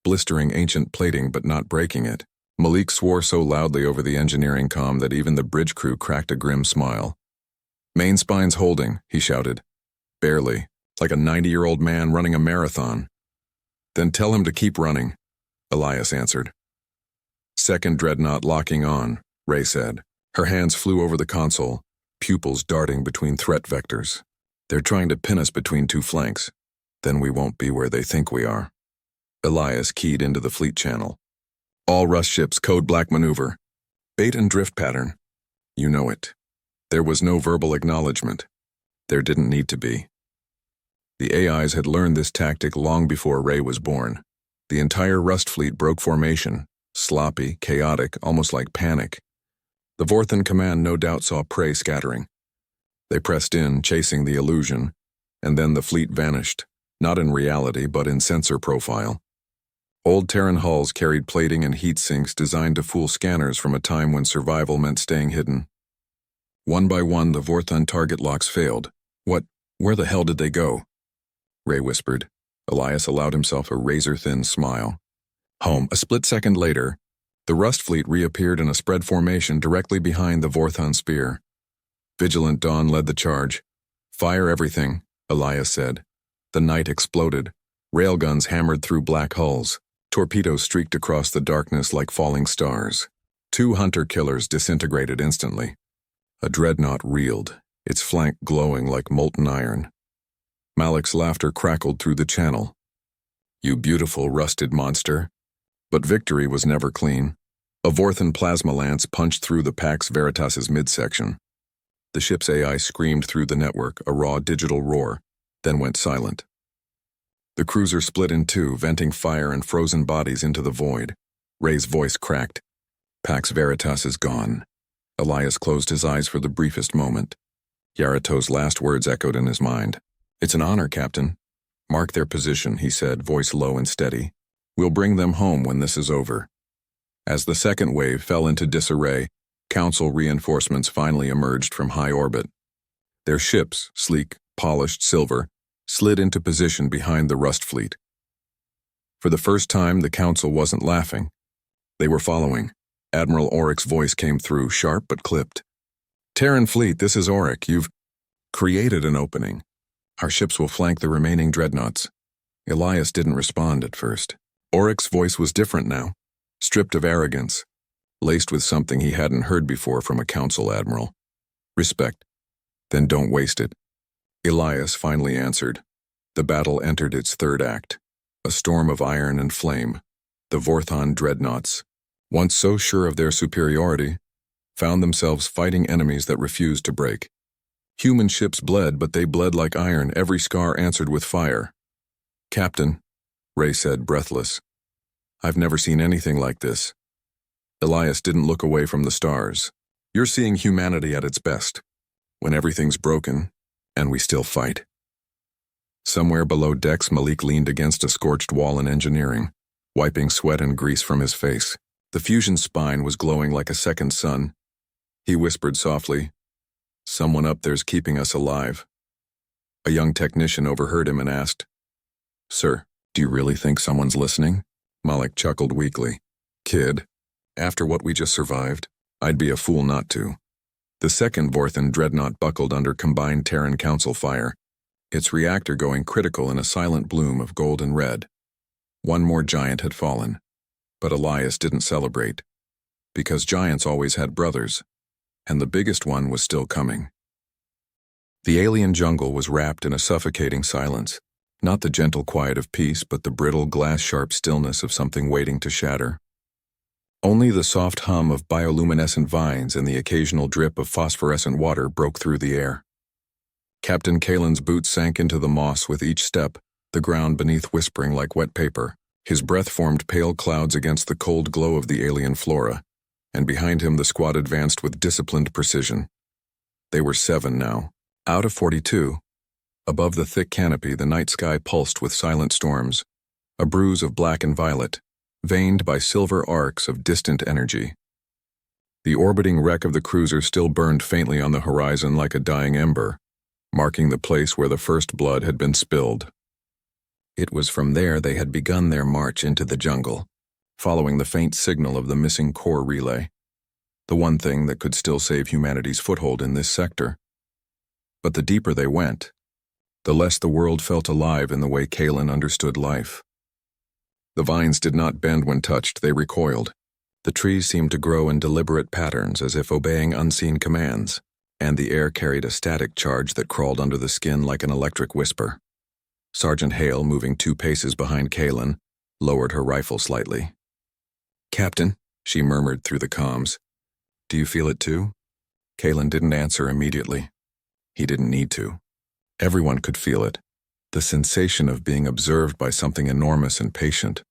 blistering ancient plating but not breaking it. Malik swore so loudly over the engineering comm that even the bridge crew cracked a grim smile. Main spine's holding, he shouted. Barely, like a 90-year-old man running a marathon. Then tell him to keep running, Elias answered. Second dreadnought locking on, Ray said. Her hands flew over the console, pupils darting between threat vectors. They're trying to pin us between two flanks. Then we won't be where they think we are. Elias keyed into the fleet channel. All Rust ships, code black maneuver. Bait and drift pattern. You know it. There was no verbal acknowledgement. There didn't need to be. The AIs had learned this tactic long before Ray was born. The entire Rust fleet broke formation, sloppy, chaotic, almost like panic. The Vorthon command no doubt saw prey scattering. They pressed in, chasing the illusion, and then the fleet vanished, not in reality but in sensor profile. Old Terran hulls carried plating and heat sinks designed to fool scanners from a time when survival meant staying hidden. One by one, the Vorthon target locks failed. Where the hell did they go? Ray whispered. Elias allowed himself a razor-thin smile. Home. A split second later, the Rust fleet reappeared in a spread formation directly behind the Vorthon spear. Vigilant Dawn led the charge. Fire everything, Elias said. The night exploded. Railguns hammered through black hulls. Torpedoes streaked across the darkness like falling stars. 2 hunter-killers disintegrated instantly. A dreadnought reeled, its flank glowing like molten iron. Malik's laughter crackled through the channel. You beautiful rusted monster. But victory was never clean. A Vorthon plasma lance punched through the Pax Veritas's midsection. The ship's AI screamed through the network, a raw digital roar, then went silent. The cruiser split in two, venting fire and frozen bodies into the void. Ray's voice cracked. Pax Veritas is gone. Elias closed his eyes for the briefest moment. Yarato's last words echoed in his mind. It's an honor, Captain. Mark their position, he said, voice low and steady. We'll bring them home when this is over. As the second wave fell into disarray, Council reinforcements finally emerged from high orbit. Their ships, sleek, polished silver, slid into position behind the Rust fleet. For the first time, the Council wasn't laughing. They were following. Admiral Oryx's voice came through, sharp but clipped. Terran fleet, this is Oryx. You've created an opening. Our ships will flank the remaining dreadnoughts. Elias didn't respond at first. Oryx's voice was different now, stripped of arrogance, laced with something he hadn't heard before from a Council admiral. Respect. Then don't waste it. Elias finally answered. The battle entered its third act, a storm of iron and flame. The Vorthon dreadnoughts, once so sure of their superiority, found themselves fighting enemies that refused to break. Human ships bled, but they bled like iron. Every scar answered with fire. "Captain," Ray said, breathless. "I've never seen anything like this." Elias didn't look away from the stars. "You're seeing humanity at its best. When everything's broken, and we still fight." Somewhere below decks, Malik leaned against a scorched wall in engineering, wiping sweat and grease from his face. The fusion spine was glowing like a second sun. He whispered softly, "Someone up there's keeping us alive." A young technician overheard him and asked, "Sir, do you really think someone's listening?" Malik chuckled weakly. "Kid, after what we just survived, I'd be a fool not to." The second Vorthan dreadnought buckled under combined Terran Council fire, its reactor going critical in a silent bloom of gold and red. One more giant had fallen, but Elias didn't celebrate, because giants always had brothers, and the biggest one was still coming. The alien jungle was wrapped in a suffocating silence, not the gentle quiet of peace, but the brittle, glass-sharp stillness of something waiting to shatter. Only the soft hum of bioluminescent vines and the occasional drip of phosphorescent water broke through the air. Captain Kalen's boots sank into the moss with each step, the ground beneath whispering like wet paper. His breath formed pale clouds against the cold glow of the alien flora, and behind him the squad advanced with disciplined precision. They were 7 now, out of 42. Above the thick canopy, the night sky pulsed with silent storms, a bruise of black and violet, veined by silver arcs of distant energy. The orbiting wreck of the cruiser still burned faintly on the horizon like a dying ember, marking the place where the first blood had been spilled. It was from there they had begun their march into the jungle, following the faint signal of the missing core relay, the one thing that could still save humanity's foothold in this sector. But the deeper they went, the less the world felt alive in the way Kalen understood life. The vines did not bend when touched, they recoiled. The trees seemed to grow in deliberate patterns as if obeying unseen commands, and the air carried a static charge that crawled under the skin like an electric whisper. Sergeant Hale, moving 2 paces behind Kalen, lowered her rifle slightly. "Captain," she murmured through the comms, "do you feel it too?" Kalen didn't answer immediately. He didn't need to. Everyone could feel it, the sensation of being observed by something enormous and patient.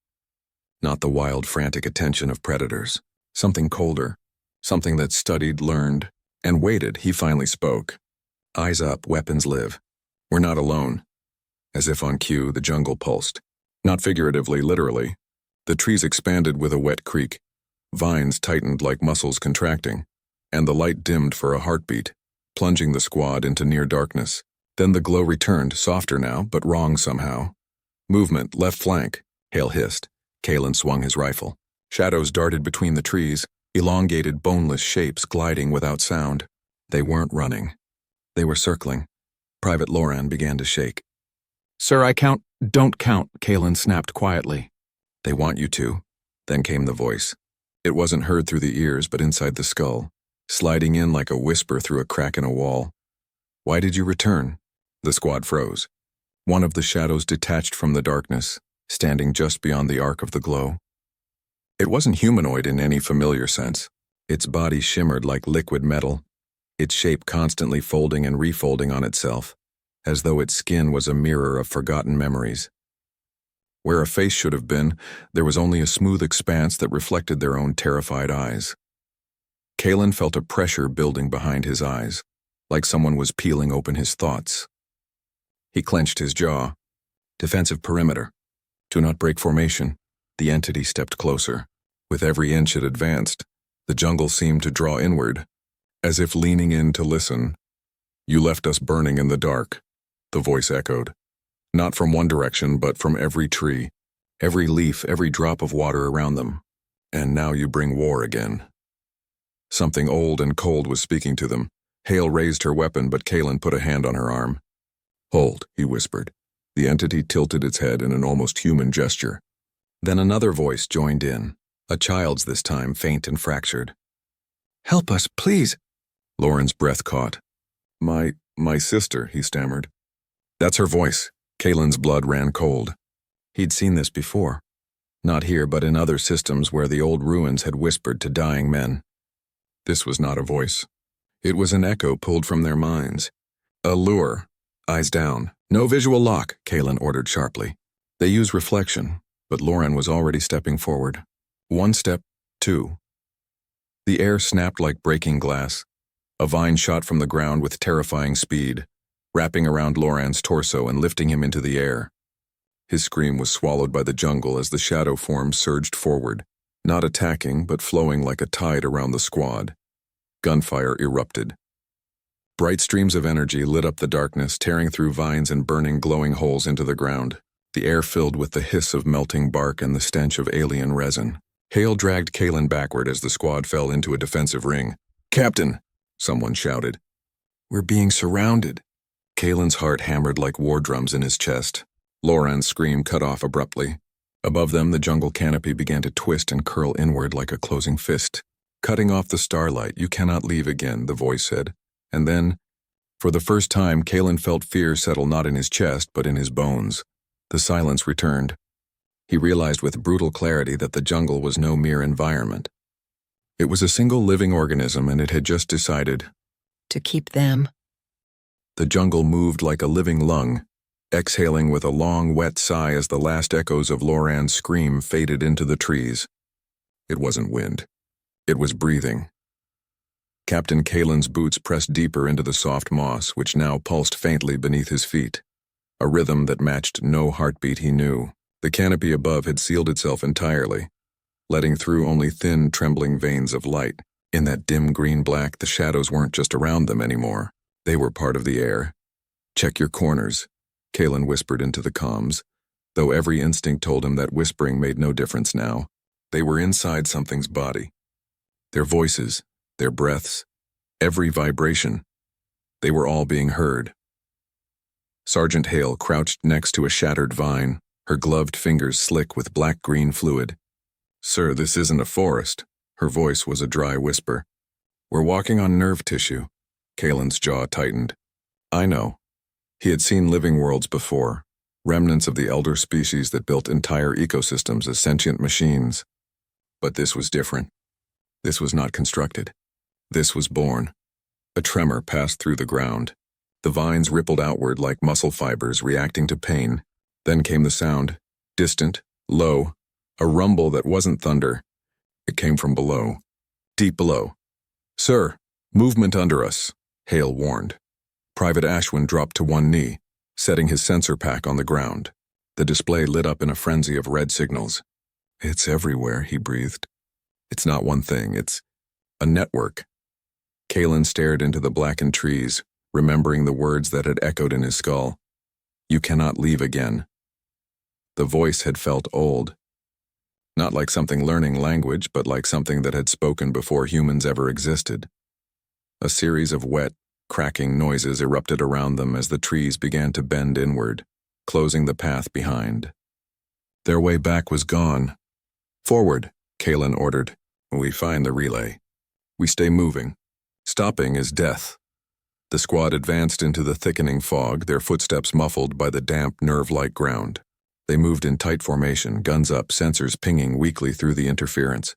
Not the wild, frantic attention of predators. Something colder, something that studied, learned, and waited. He finally spoke. "Eyes up, weapons live. We're not alone." As if on cue, the jungle pulsed. Not figuratively, literally. The trees expanded with a wet creak. Vines tightened like muscles contracting, and the light dimmed for a heartbeat, plunging the squad into near darkness. Then the glow returned, softer now, but wrong somehow. "Movement, left flank," Hale hissed. Kalen swung his rifle. Shadows darted between the trees, elongated, boneless shapes gliding without sound. They weren't running. They were circling. Private Loran began to shake. "Sir, I count." "Don't count," Kalen snapped quietly. "They want you to." Then came the voice. It wasn't heard through the ears, but inside the skull, sliding in like a whisper through a crack in a wall. "Why did you return?" The squad froze. One of the shadows detached from the darkness, standing just beyond the arc of the glow. It wasn't humanoid in any familiar sense. Its body shimmered like liquid metal, its shape constantly folding and refolding on itself, as though its skin was a mirror of forgotten memories. Where a face should have been, there was only a smooth expanse that reflected their own terrified eyes. Kalen felt a pressure building behind his eyes, like someone was peeling open his thoughts. He clenched his jaw. Defensive perimeter. Do not break formation. The entity stepped closer. With every inch it advanced, the jungle seemed to draw inward, as if leaning in to listen. "You left us burning in the dark," the voice echoed. Not from one direction, but from every tree, every leaf, every drop of water around them. And now you bring war again. Something old and cold was speaking to them. Hale raised her weapon, but Kalen put a hand on her arm. "Hold," he whispered. The entity tilted its head in an almost human gesture. Then another voice joined in, a child's this time, faint and fractured. "Help us, please." Lauren's breath caught. My sister," he stammered. "That's her voice." Kalen's blood ran cold. He'd seen this before. Not here, but in other systems where the old ruins had whispered to dying men. This was not a voice. It was an echo pulled from their minds, A lure. Eyes down. No visual lock, Kalen ordered sharply. They use reflection, but Lauren was already stepping forward. 1 step, 2. The air snapped like breaking glass. A vine shot from the ground with terrifying speed, wrapping around Loran's torso and lifting him into the air. His scream was swallowed by the jungle as the shadow forms surged forward, not attacking but flowing like a tide around the squad. Gunfire erupted. Bright streams of energy lit up the darkness, tearing through vines and burning glowing holes into the ground. The air filled with the hiss of melting bark and the stench of alien resin. Hale dragged Kalen backward as the squad fell into a defensive ring. "Captain!" someone shouted. "We're being surrounded." Kalen's heart hammered like war drums in his chest. Loran's scream cut off abruptly. Above them, the jungle canopy began to twist and curl inward like a closing fist. "Cutting off the starlight, you cannot leave again," the voice said. And then, for the first time, Kalen felt fear settle not in his chest, but in his bones. The silence returned. He realized with brutal clarity that the jungle was no mere environment. It was a single living organism, and it had just decided to keep them. The jungle moved like a living lung, exhaling with a long, wet sigh as the last echoes of Loran's scream faded into the trees. It wasn't wind. It was breathing. Captain Kalen's boots pressed deeper into the soft moss, which now pulsed faintly beneath his feet. A rhythm that matched no heartbeat he knew. The canopy above had sealed itself entirely, letting through only thin, trembling veins of light. In that dim green-black, the shadows weren't just around them anymore. They were part of the air. "Check your corners," Kalen whispered into the comms, though every instinct told him that whispering made no difference now. They were inside something's body. Their voices, their breaths, every vibration. They were all being heard. Sergeant Hale crouched next to a shattered vine, her gloved fingers slick with black-green fluid. "Sir, this isn't a forest." Her voice was a dry whisper. "We're walking on nerve tissue." Kalen's jaw tightened. "I know." He had seen living worlds before, remnants of the elder species that built entire ecosystems as sentient machines. But this was different. This was not constructed. This was born. A tremor passed through the ground. The vines rippled outward like muscle fibers reacting to pain. Then came the sound, distant, low, a rumble that wasn't thunder. It came from below, deep below. "Sir, movement under us," Hale warned. Private Ashwin dropped to one knee, setting his sensor pack on the ground. The display lit up in a frenzy of red signals. "It's everywhere," he breathed. "It's not one thing, it's a network." Kalen stared into the blackened trees, remembering the words that had echoed in his skull. "You cannot leave again." The voice had felt old. Not like something learning language, but like something that had spoken before humans ever existed. A series of wet, cracking noises erupted around them as the trees began to bend inward, closing the path behind. Their way back was gone. "Forward," Kalen ordered. "We find the relay. We stay moving. Stopping is death." The squad advanced into the thickening fog, their footsteps muffled by the damp, nerve-like ground. They moved in tight formation, guns up, sensors pinging weakly through the interference.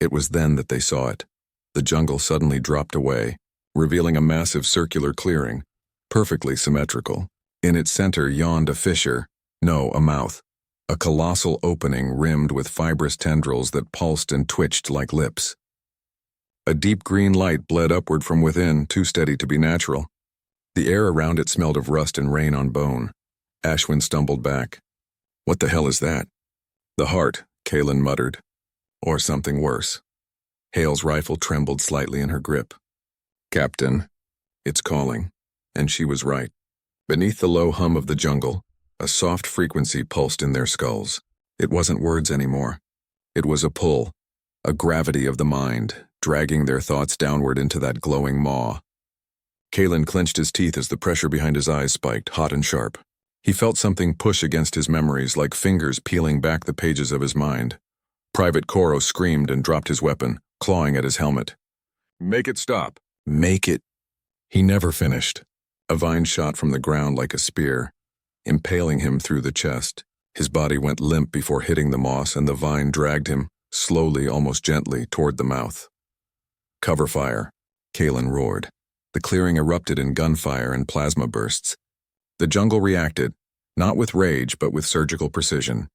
It was then that they saw it. The jungle suddenly dropped away, revealing a massive circular clearing, perfectly symmetrical. In its center yawned a fissure, no, a mouth, a colossal opening rimmed with fibrous tendrils that pulsed and twitched like lips. A deep green light bled upward from within, too steady to be natural. The air around it smelled of rust and rain on bone. Ashwin stumbled back. "What the hell is that?" "The heart," Kalen muttered. "Or something worse." Hale's rifle trembled slightly in her grip. "Captain, it's calling." And she was right. Beneath the low hum of the jungle, a soft frequency pulsed in their skulls. It wasn't words anymore. It was a pull, a gravity of the mind, dragging their thoughts downward into that glowing maw. Kalen clenched his teeth as the pressure behind his eyes spiked, hot and sharp. He felt something push against his memories, like fingers peeling back the pages of his mind. Private Koro screamed and dropped his weapon, clawing at his helmet. "Make it stop. Make it." He never finished. A vine shot from the ground like a spear, impaling him through the chest. His body went limp before hitting the moss, and the vine dragged him, slowly, almost gently, toward the mouth. "Cover fire," Kalen roared. The clearing erupted in gunfire and plasma bursts. The jungle reacted, not with rage but with surgical precision.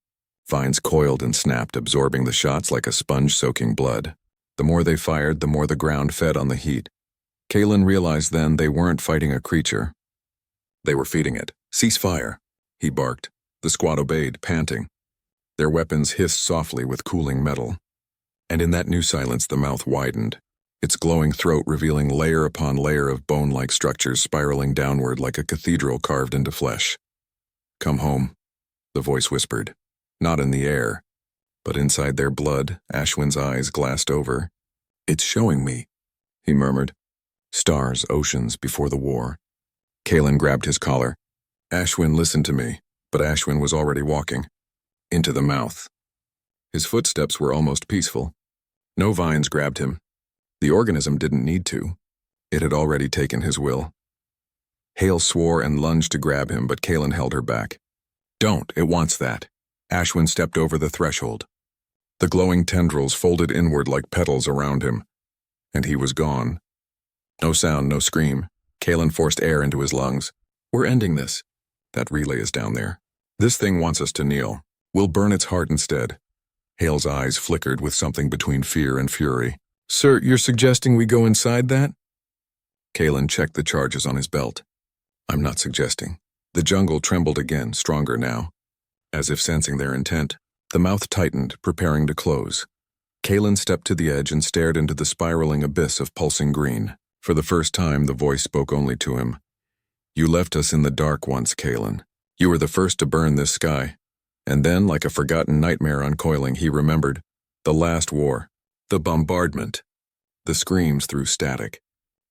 Vines coiled and snapped, absorbing the shots like a sponge soaking blood. The more they fired, the more the ground fed on the heat. Kalen realized then they weren't fighting a creature. They were feeding it. "Cease fire," he barked. The squad obeyed, panting. Their weapons hissed softly with cooling metal. And in that new silence the mouth widened, its glowing throat revealing layer upon layer of bone-like structures spiraling downward like a cathedral carved into flesh. "Come home," the voice whispered. Not in the air, but inside their blood. Ashwin's eyes glassed over. "It's showing me," he murmured. "Stars, oceans, before the war." Kalen grabbed his collar. "Ashwin, listen to me." But Ashwin was already walking. Into the mouth. His footsteps were almost peaceful. No vines grabbed him. The organism didn't need to. It had already taken his will. Hale swore and lunged to grab him, but Kalen held her back. "Don't, it wants that." Ashwin stepped over the threshold. The glowing tendrils folded inward like petals around him, and he was gone. No sound, no scream. Kalen forced air into his lungs. "We're ending this. That relay is down there. This thing wants us to kneel. We'll burn its heart instead." Hale's eyes flickered with something between fear and fury. "Sir, you're suggesting we go inside that?" Kalen checked the charges on his belt. "I'm not suggesting." The jungle trembled again, stronger now. As if sensing their intent, the mouth tightened, preparing to close. Kalen stepped to the edge and stared into the spiraling abyss of pulsing green. For the first time, the voice spoke only to him. "You left us in the dark once, Kalen. You were the first to burn this sky." And then, like a forgotten nightmare uncoiling, he remembered. The last war. The bombardment. The screams through static.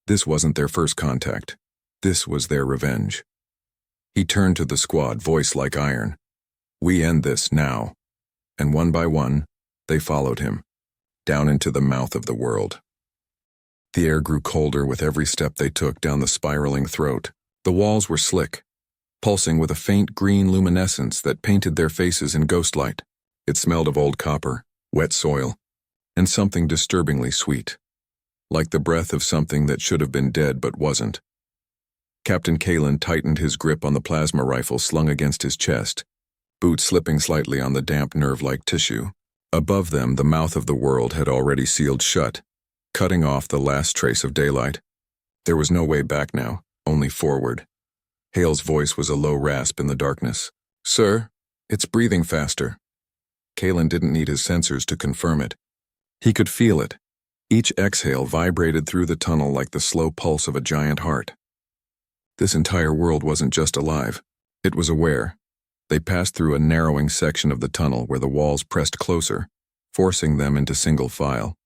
This wasn't their first contact. This was their revenge. He turned to the squad, voice like iron. "We end this now." And one by one, they followed him, down into the mouth of the world. The air grew colder with every step they took down the spiraling throat. The walls were slick, pulsing with a faint green luminescence that painted their faces in ghostlight. It smelled of old copper, wet soil, and something disturbingly sweet, like the breath of something that should have been dead but wasn't. Captain Kalen tightened his grip on the plasma rifle slung against his chest, boots slipping slightly on the damp nerve-like tissue. Above them, the mouth of the world had already sealed shut, cutting off the last trace of daylight. There was no way back now, only forward. Hale's voice was a low rasp in the darkness. "Sir, it's breathing faster." Kalen didn't need his sensors to confirm it. He could feel it. Each exhale vibrated through the tunnel like the slow pulse of a giant heart. This entire world wasn't just alive. It was aware. They passed through a narrowing section of the tunnel where the walls pressed closer, forcing them into single file.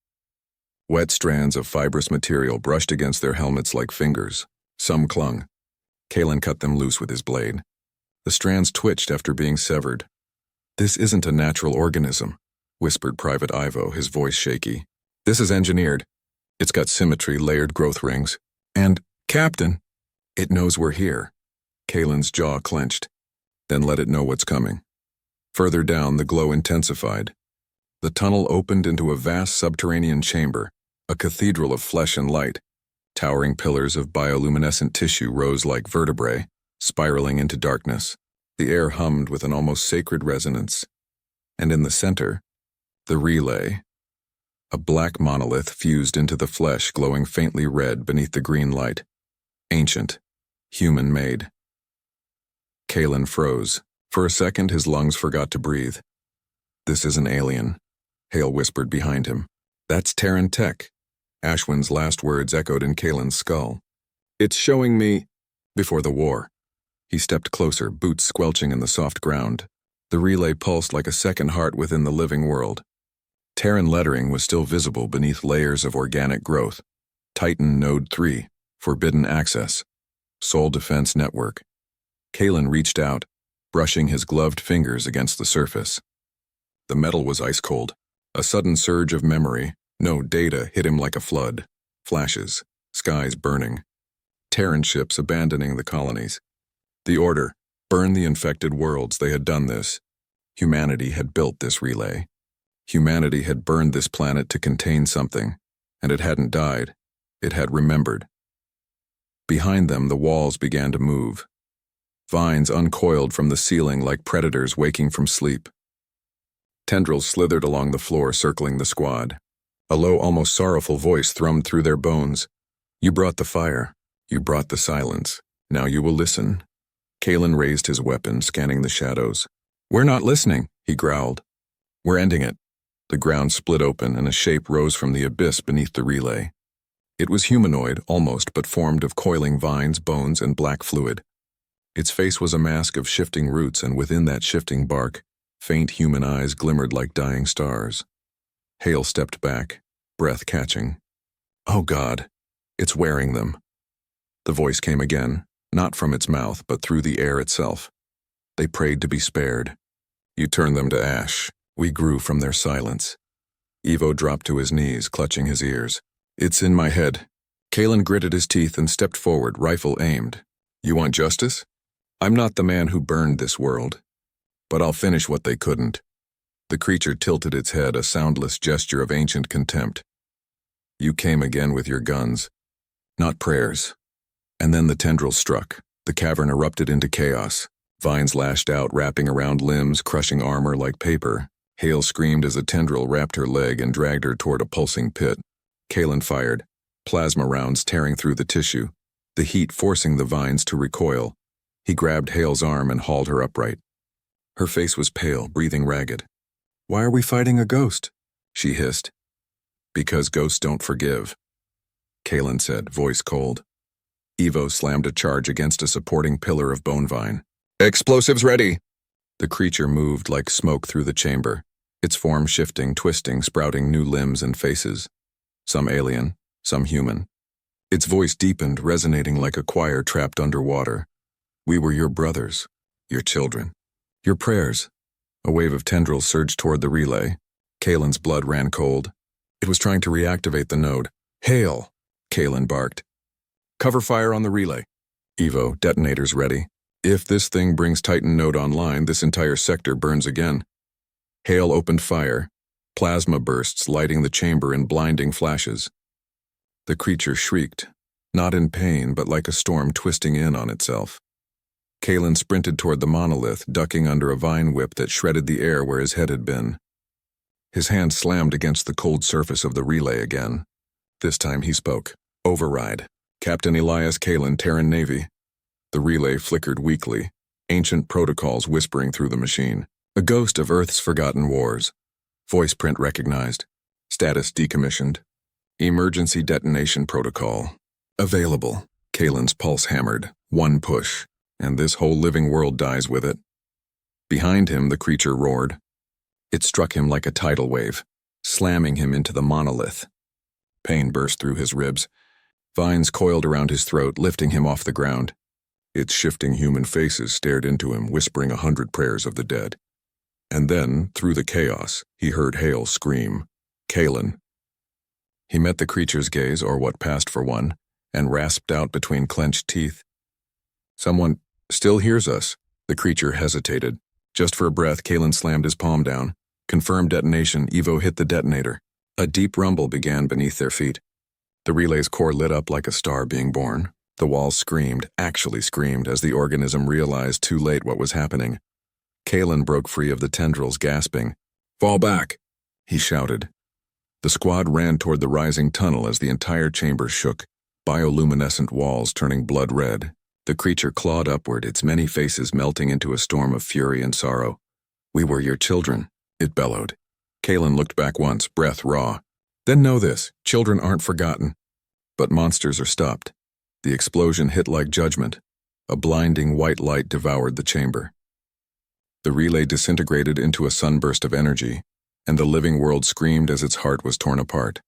Wet strands of fibrous material brushed against their helmets like fingers. Some clung. Kalen cut them loose with his blade. The strands twitched after being severed. "This isn't a natural organism," whispered Private Ivo, his voice shaky. "This is engineered. It's got symmetry, layered growth rings. And, Captain, it knows we're here." Kalen's jaw clenched. "Then let it know what's coming." Further down, the glow intensified. The tunnel opened into a vast subterranean chamber, a cathedral of flesh and light. Towering pillars of bioluminescent tissue rose like vertebrae, spiraling into darkness. The air hummed with an almost sacred resonance. And in the center, the relay. A black monolith fused into the flesh, glowing faintly red beneath the green light. Ancient, human-made. Kalen froze. For a second, his lungs forgot to breathe. "This is an alien," Hale whispered behind him. "That's Terran tech." Ashwin's last words echoed in Kalen's skull. "It's showing me—" Before the war. He stepped closer, boots squelching in the soft ground. The relay pulsed like a second heart within the living world. Terran lettering was still visible beneath layers of organic growth. Titan Node 3, Forbidden Access, Soul Defense Network. Kalen reached out, brushing his gloved fingers against the surface. The metal was ice cold. A sudden surge of memory, no data, hit him like a flood. Flashes, skies burning. Terran ships abandoning the colonies. The order, burn the infected worlds. They had done this. Humanity had built this relay. Humanity had burned this planet to contain something, and it hadn't died. It had remembered. Behind them, the walls began to move. Vines uncoiled from the ceiling like predators waking from sleep. Tendrils slithered along the floor, circling the squad. A low, almost sorrowful voice thrummed through their bones. "You brought the fire. You brought the silence. Now you will listen." Kalen raised his weapon, scanning the shadows. "We're not listening," he growled. "We're ending it." The ground split open and a shape rose from the abyss beneath the relay. It was humanoid, almost, but formed of coiling vines, bones, and black fluid. Its face was a mask of shifting roots, and within that shifting bark, faint human eyes glimmered like dying stars. Hale stepped back, breath catching. "Oh God, it's wearing them." The voice came again, not from its mouth, but through the air itself. They prayed to be spared. "You turned them to ash. We grew from their silence." Ivo dropped to his knees, clutching his ears. "It's in my head." Kalen gritted his teeth and stepped forward, rifle aimed. "You want justice? I'm not the man who burned this world, but I'll finish what they couldn't." The creature tilted its head, a soundless gesture of ancient contempt. "You came again with your guns, not prayers." And then the tendril struck. The cavern erupted into chaos. Vines lashed out, wrapping around limbs, crushing armor like paper. Hale screamed as a tendril wrapped her leg and dragged her toward a pulsing pit. Kalen fired, plasma rounds tearing through the tissue, the heat forcing the vines to recoil. He grabbed Hale's arm and hauled her upright. Her face was pale, breathing ragged. "Why are we fighting a ghost?" she hissed. "Because ghosts don't forgive," Kalen said, voice cold. Ivo slammed a charge against a supporting pillar of bone vine. "Explosives ready!" The creature moved like smoke through the chamber, its form shifting, twisting, sprouting new limbs and faces. Some alien, some human. Its voice deepened, resonating like a choir trapped underwater. "We were your brothers, your children, your prayers." A wave of tendrils surged toward the relay. Kalen's blood ran cold. It was trying to reactivate the node. "Hale!" Kalen barked. "Cover fire on the relay." "Ivo, detonators ready. If this thing brings Titan node online, this entire sector burns again." Hale opened fire, plasma bursts lighting the chamber in blinding flashes. The creature shrieked, not in pain, but like a storm twisting in on itself. Kalen sprinted toward the monolith, ducking under a vine whip that shredded the air where his head had been. His hand slammed against the cold surface of the relay again. This time he spoke. "Override. Captain Elias Kalen, Terran Navy." The relay flickered weakly, ancient protocols whispering through the machine. "A ghost of Earth's forgotten wars." Voice print recognized. Status decommissioned. Emergency detonation protocol. Available. Kalen's pulse hammered. One push, and this whole living world dies with it. Behind him, the creature roared. It struck him like a tidal wave, slamming him into the monolith. Pain burst through his ribs. Vines coiled around his throat, lifting him off the ground. Its shifting human faces stared into him, whispering 100 prayers of the dead. And then, through the chaos, he heard Hale scream, "Kalen." He met the creature's gaze, or what passed for one, and rasped out between clenched teeth, "Someone still hears us." The creature hesitated. Just for a breath, Kalen slammed his palm down. Confirmed detonation, Ivo hit the detonator. A deep rumble began beneath their feet. The relay's core lit up like a star being born. The walls screamed, actually screamed, as the organism realized too late what was happening. Kalen broke free of the tendrils, gasping. "Fall back," he shouted. The squad ran toward the rising tunnel as the entire chamber shook, bioluminescent walls turning blood red. The creature clawed upward, its many faces melting into a storm of fury and sorrow. "We were your children," it bellowed. Kalen looked back once, breath raw. "Then know this, children aren't forgotten." But monsters are stopped. The explosion hit like judgment. A blinding white light devoured the chamber. The relay disintegrated into a sunburst of energy, and the living world screamed as its heart was torn apart.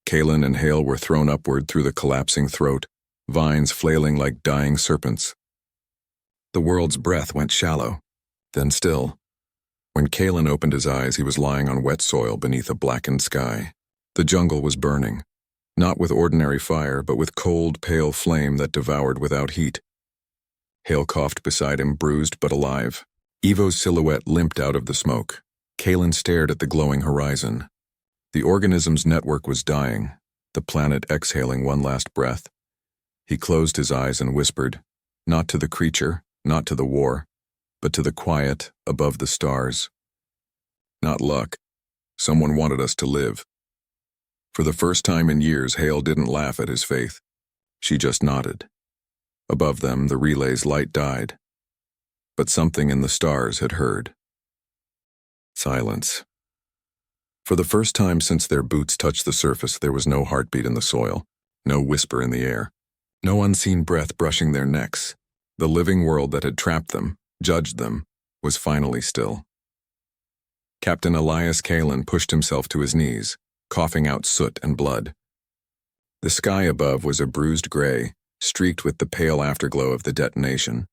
Kalen and Hale were thrown upward through the collapsing throat, vines flailing like dying serpents. The world's breath went shallow, then still. When Kalen opened his eyes, he was lying on wet soil beneath a blackened sky. The jungle was burning, not with ordinary fire, but with cold, pale flame that devoured without heat. Hale coughed beside him, bruised but alive. Ivo's silhouette limped out of the smoke. Kalen stared at the glowing horizon. The organism's network was dying, the planet exhaling one last breath. He closed his eyes and whispered, not to the creature, not to the war, but to the quiet above the stars. Not luck. Someone wanted us to live. For the first time in years, Hale didn't laugh at his faith. She just nodded. Above them, the relay's light died. But something in the stars had heard. Silence. For the first time since their boots touched the surface, there was no heartbeat in the soil, no whisper in the air, no unseen breath brushing their necks. The living world that had trapped them, judged them, was finally still. Captain Elias Ren pushed himself to his knees, coughing out soot and blood. The sky above was a bruised gray, streaked with the pale afterglow of the detonation.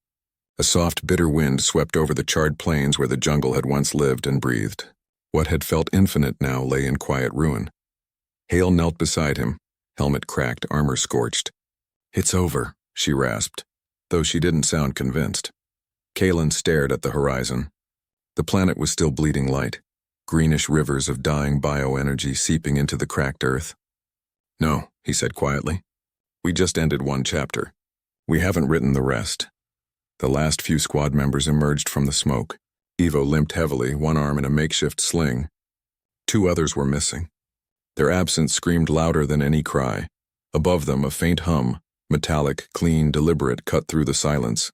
A soft, bitter wind swept over the charred plains where the jungle had once lived and breathed. What had felt infinite now lay in quiet ruin. Hale knelt beside him, helmet cracked, armor scorched. "It's over," she rasped, though she didn't sound convinced. Kalen stared at the horizon. The planet was still bleeding light, greenish rivers of dying bioenergy seeping into the cracked earth. "No," he said quietly. "We just ended one chapter. We haven't written the rest." The last few squad members emerged from the smoke. Evo limped heavily, one arm in a makeshift sling. 2 others were missing. Their absence screamed louder than any cry. Above them, a faint hum, metallic, clean, deliberate, cut through the silence.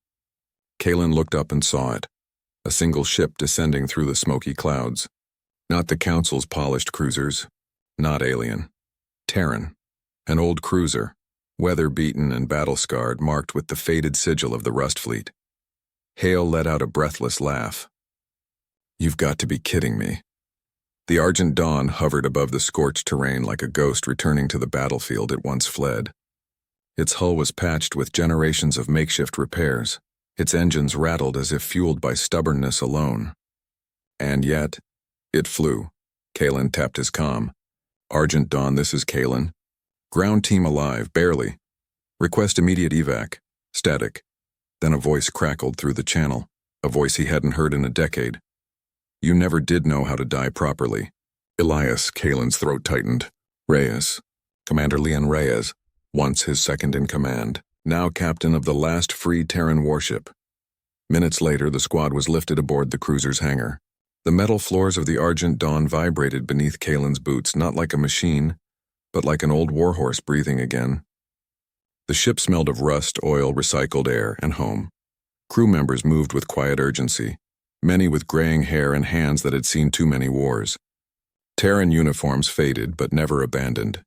Kalen looked up and saw it. A single ship descending through the smoky clouds. Not the Council's polished cruisers. Not alien. Terran. An old cruiser, weather-beaten and battle-scarred, marked with the faded sigil of the Rust Fleet. Hale let out a breathless laugh. "You've got to be kidding me." The Argent Dawn hovered above the scorched terrain like a ghost returning to the battlefield it once fled. Its hull was patched with generations of makeshift repairs. Its engines rattled as if fueled by stubbornness alone. And yet, it flew. Kalen tapped his comm. "Argent Dawn, this is Kalen. Ground team alive, barely. Request immediate evac. Static." Then a voice crackled through the channel, a voice he hadn't heard in a decade. "You never did know how to die properly." Elias, Kalen's throat tightened. Reyes. Commander Leon Reyes, once his second-in-command, now captain of the last free Terran warship. Minutes later, the squad was lifted aboard the cruiser's hangar. The metal floors of the Argent Dawn vibrated beneath Kalen's boots, not like a machine, but like an old warhorse breathing again. The ship smelled of rust, oil, recycled air, and home. Crew members moved with quiet urgency, many with graying hair and hands that had seen too many wars. Terran uniforms faded but never abandoned.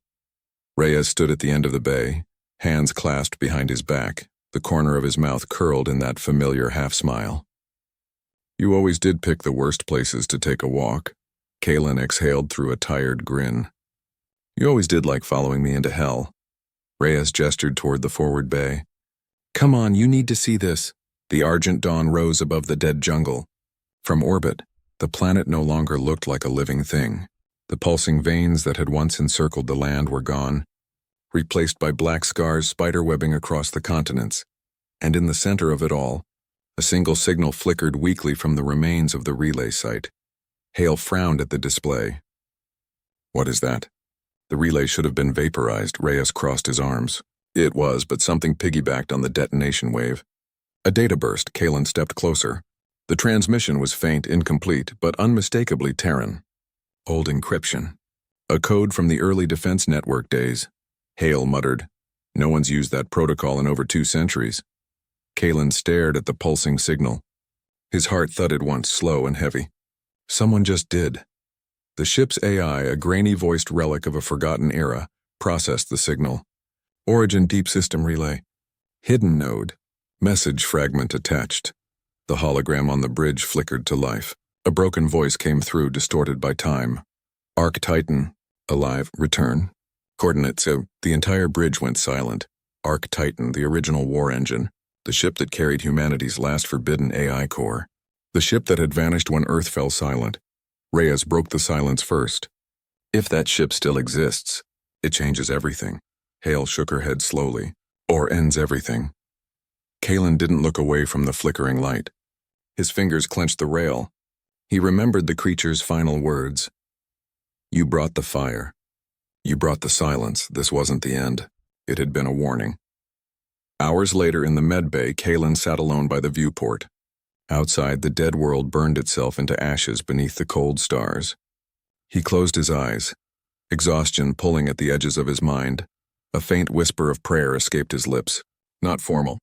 Reyes stood at the end of the bay, hands clasped behind his back, the corner of his mouth curled in that familiar half-smile. "You always did pick the worst places to take a walk." Kalen exhaled through a tired grin. "You always did like following me into hell." Reyes gestured toward the forward bay. "Come on, you need to see this." The Argent Dawn rose above the dead jungle. From orbit, the planet no longer looked like a living thing. The pulsing veins that had once encircled the land were gone, replaced by black scars spiderwebbing across the continents. And in the center of it all, a single signal flickered weakly from the remains of the relay site. Hale frowned at the display. "What is that?" The relay should have been vaporized. Reyes crossed his arms. It was, but something piggybacked on the detonation wave. A data burst. Kalen stepped closer. The transmission was faint, incomplete, but unmistakably Terran. Old encryption. A code from the early defense network days. Hale muttered. "No one's used that protocol in over 2 centuries. Kalen stared at the pulsing signal. His heart thudded once, slow and heavy. Someone just did. The ship's AI, a grainy-voiced relic of a forgotten era, processed the signal. Origin Deep System Relay. Hidden node. Message fragment attached. The hologram on the bridge flickered to life. A broken voice came through, distorted by time. "Arc Titan. Alive. Return." Coordinates. The entire bridge went silent. Arc Titan, the original war engine. The ship that carried humanity's last forbidden AI core. The ship that had vanished when Earth fell silent. Reyes broke the silence first. "If that ship still exists, it changes everything." Hale shook her head slowly. "Or ends everything." Kalen didn't look away from the flickering light. His fingers clenched the rail. He remembered the creature's final words. "You brought the fire. You brought the silence. This wasn't the end. It had been a warning." Hours later in the med bay, Kalen sat alone by the viewport. Outside, the dead world burned itself into ashes beneath the cold stars. He closed his eyes, exhaustion pulling at the edges of his mind. A faint whisper of prayer escaped his lips. Not formal,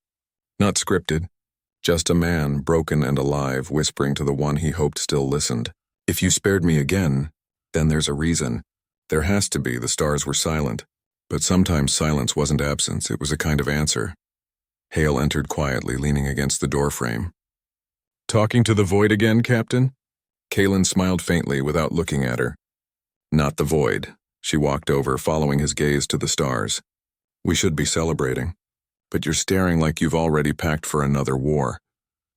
not scripted, just a man, broken and alive, whispering to the one he hoped still listened. If you spared me again, then there's a reason. There has to be. The stars were silent. But sometimes silence wasn't absence, it was a kind of answer. Hale entered quietly, leaning against the doorframe. Talking to the void again, Captain? Kalen smiled faintly without looking at her. Not the void. She walked over, following his gaze to the stars. We should be celebrating. But you're staring like you've already packed for another war.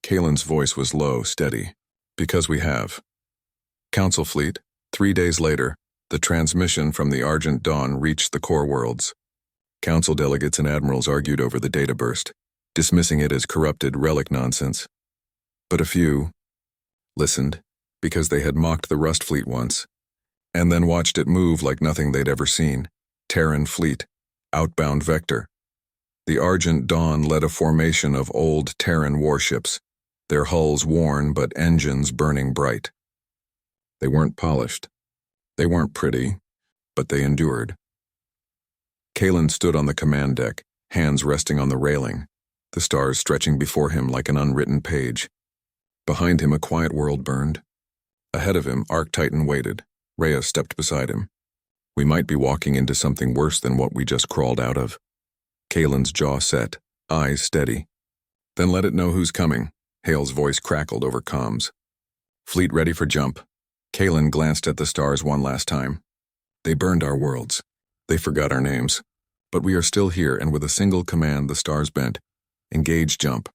Kalen's voice was low, steady. Because we have. Council fleet, 3 days later, the transmission from the Argent Dawn reached the core worlds. Council delegates and admirals argued over the data burst, dismissing it as corrupted relic nonsense. But a few listened, because they had mocked the Rust fleet once, and then watched it move like nothing they'd ever seen. Terran fleet, outbound vector. The Argent Dawn led a formation of old Terran warships, their hulls worn but engines burning bright. They weren't polished. They weren't pretty, but they endured. Kalen stood on the command deck, hands resting on the railing, the stars stretching before him like an unwritten page. Behind him, a quiet world burned. Ahead of him, Arc-Titan waited. Rhea stepped beside him. We might be walking into something worse than what we just crawled out of. Kalen's jaw set, eyes steady. Then let it know who's coming. Hale's voice crackled over comms. Fleet ready for jump. Kalen glanced at the stars one last time. They burned our worlds. They forgot our names. But we are still here, and with a single command the stars bent. Engage jump.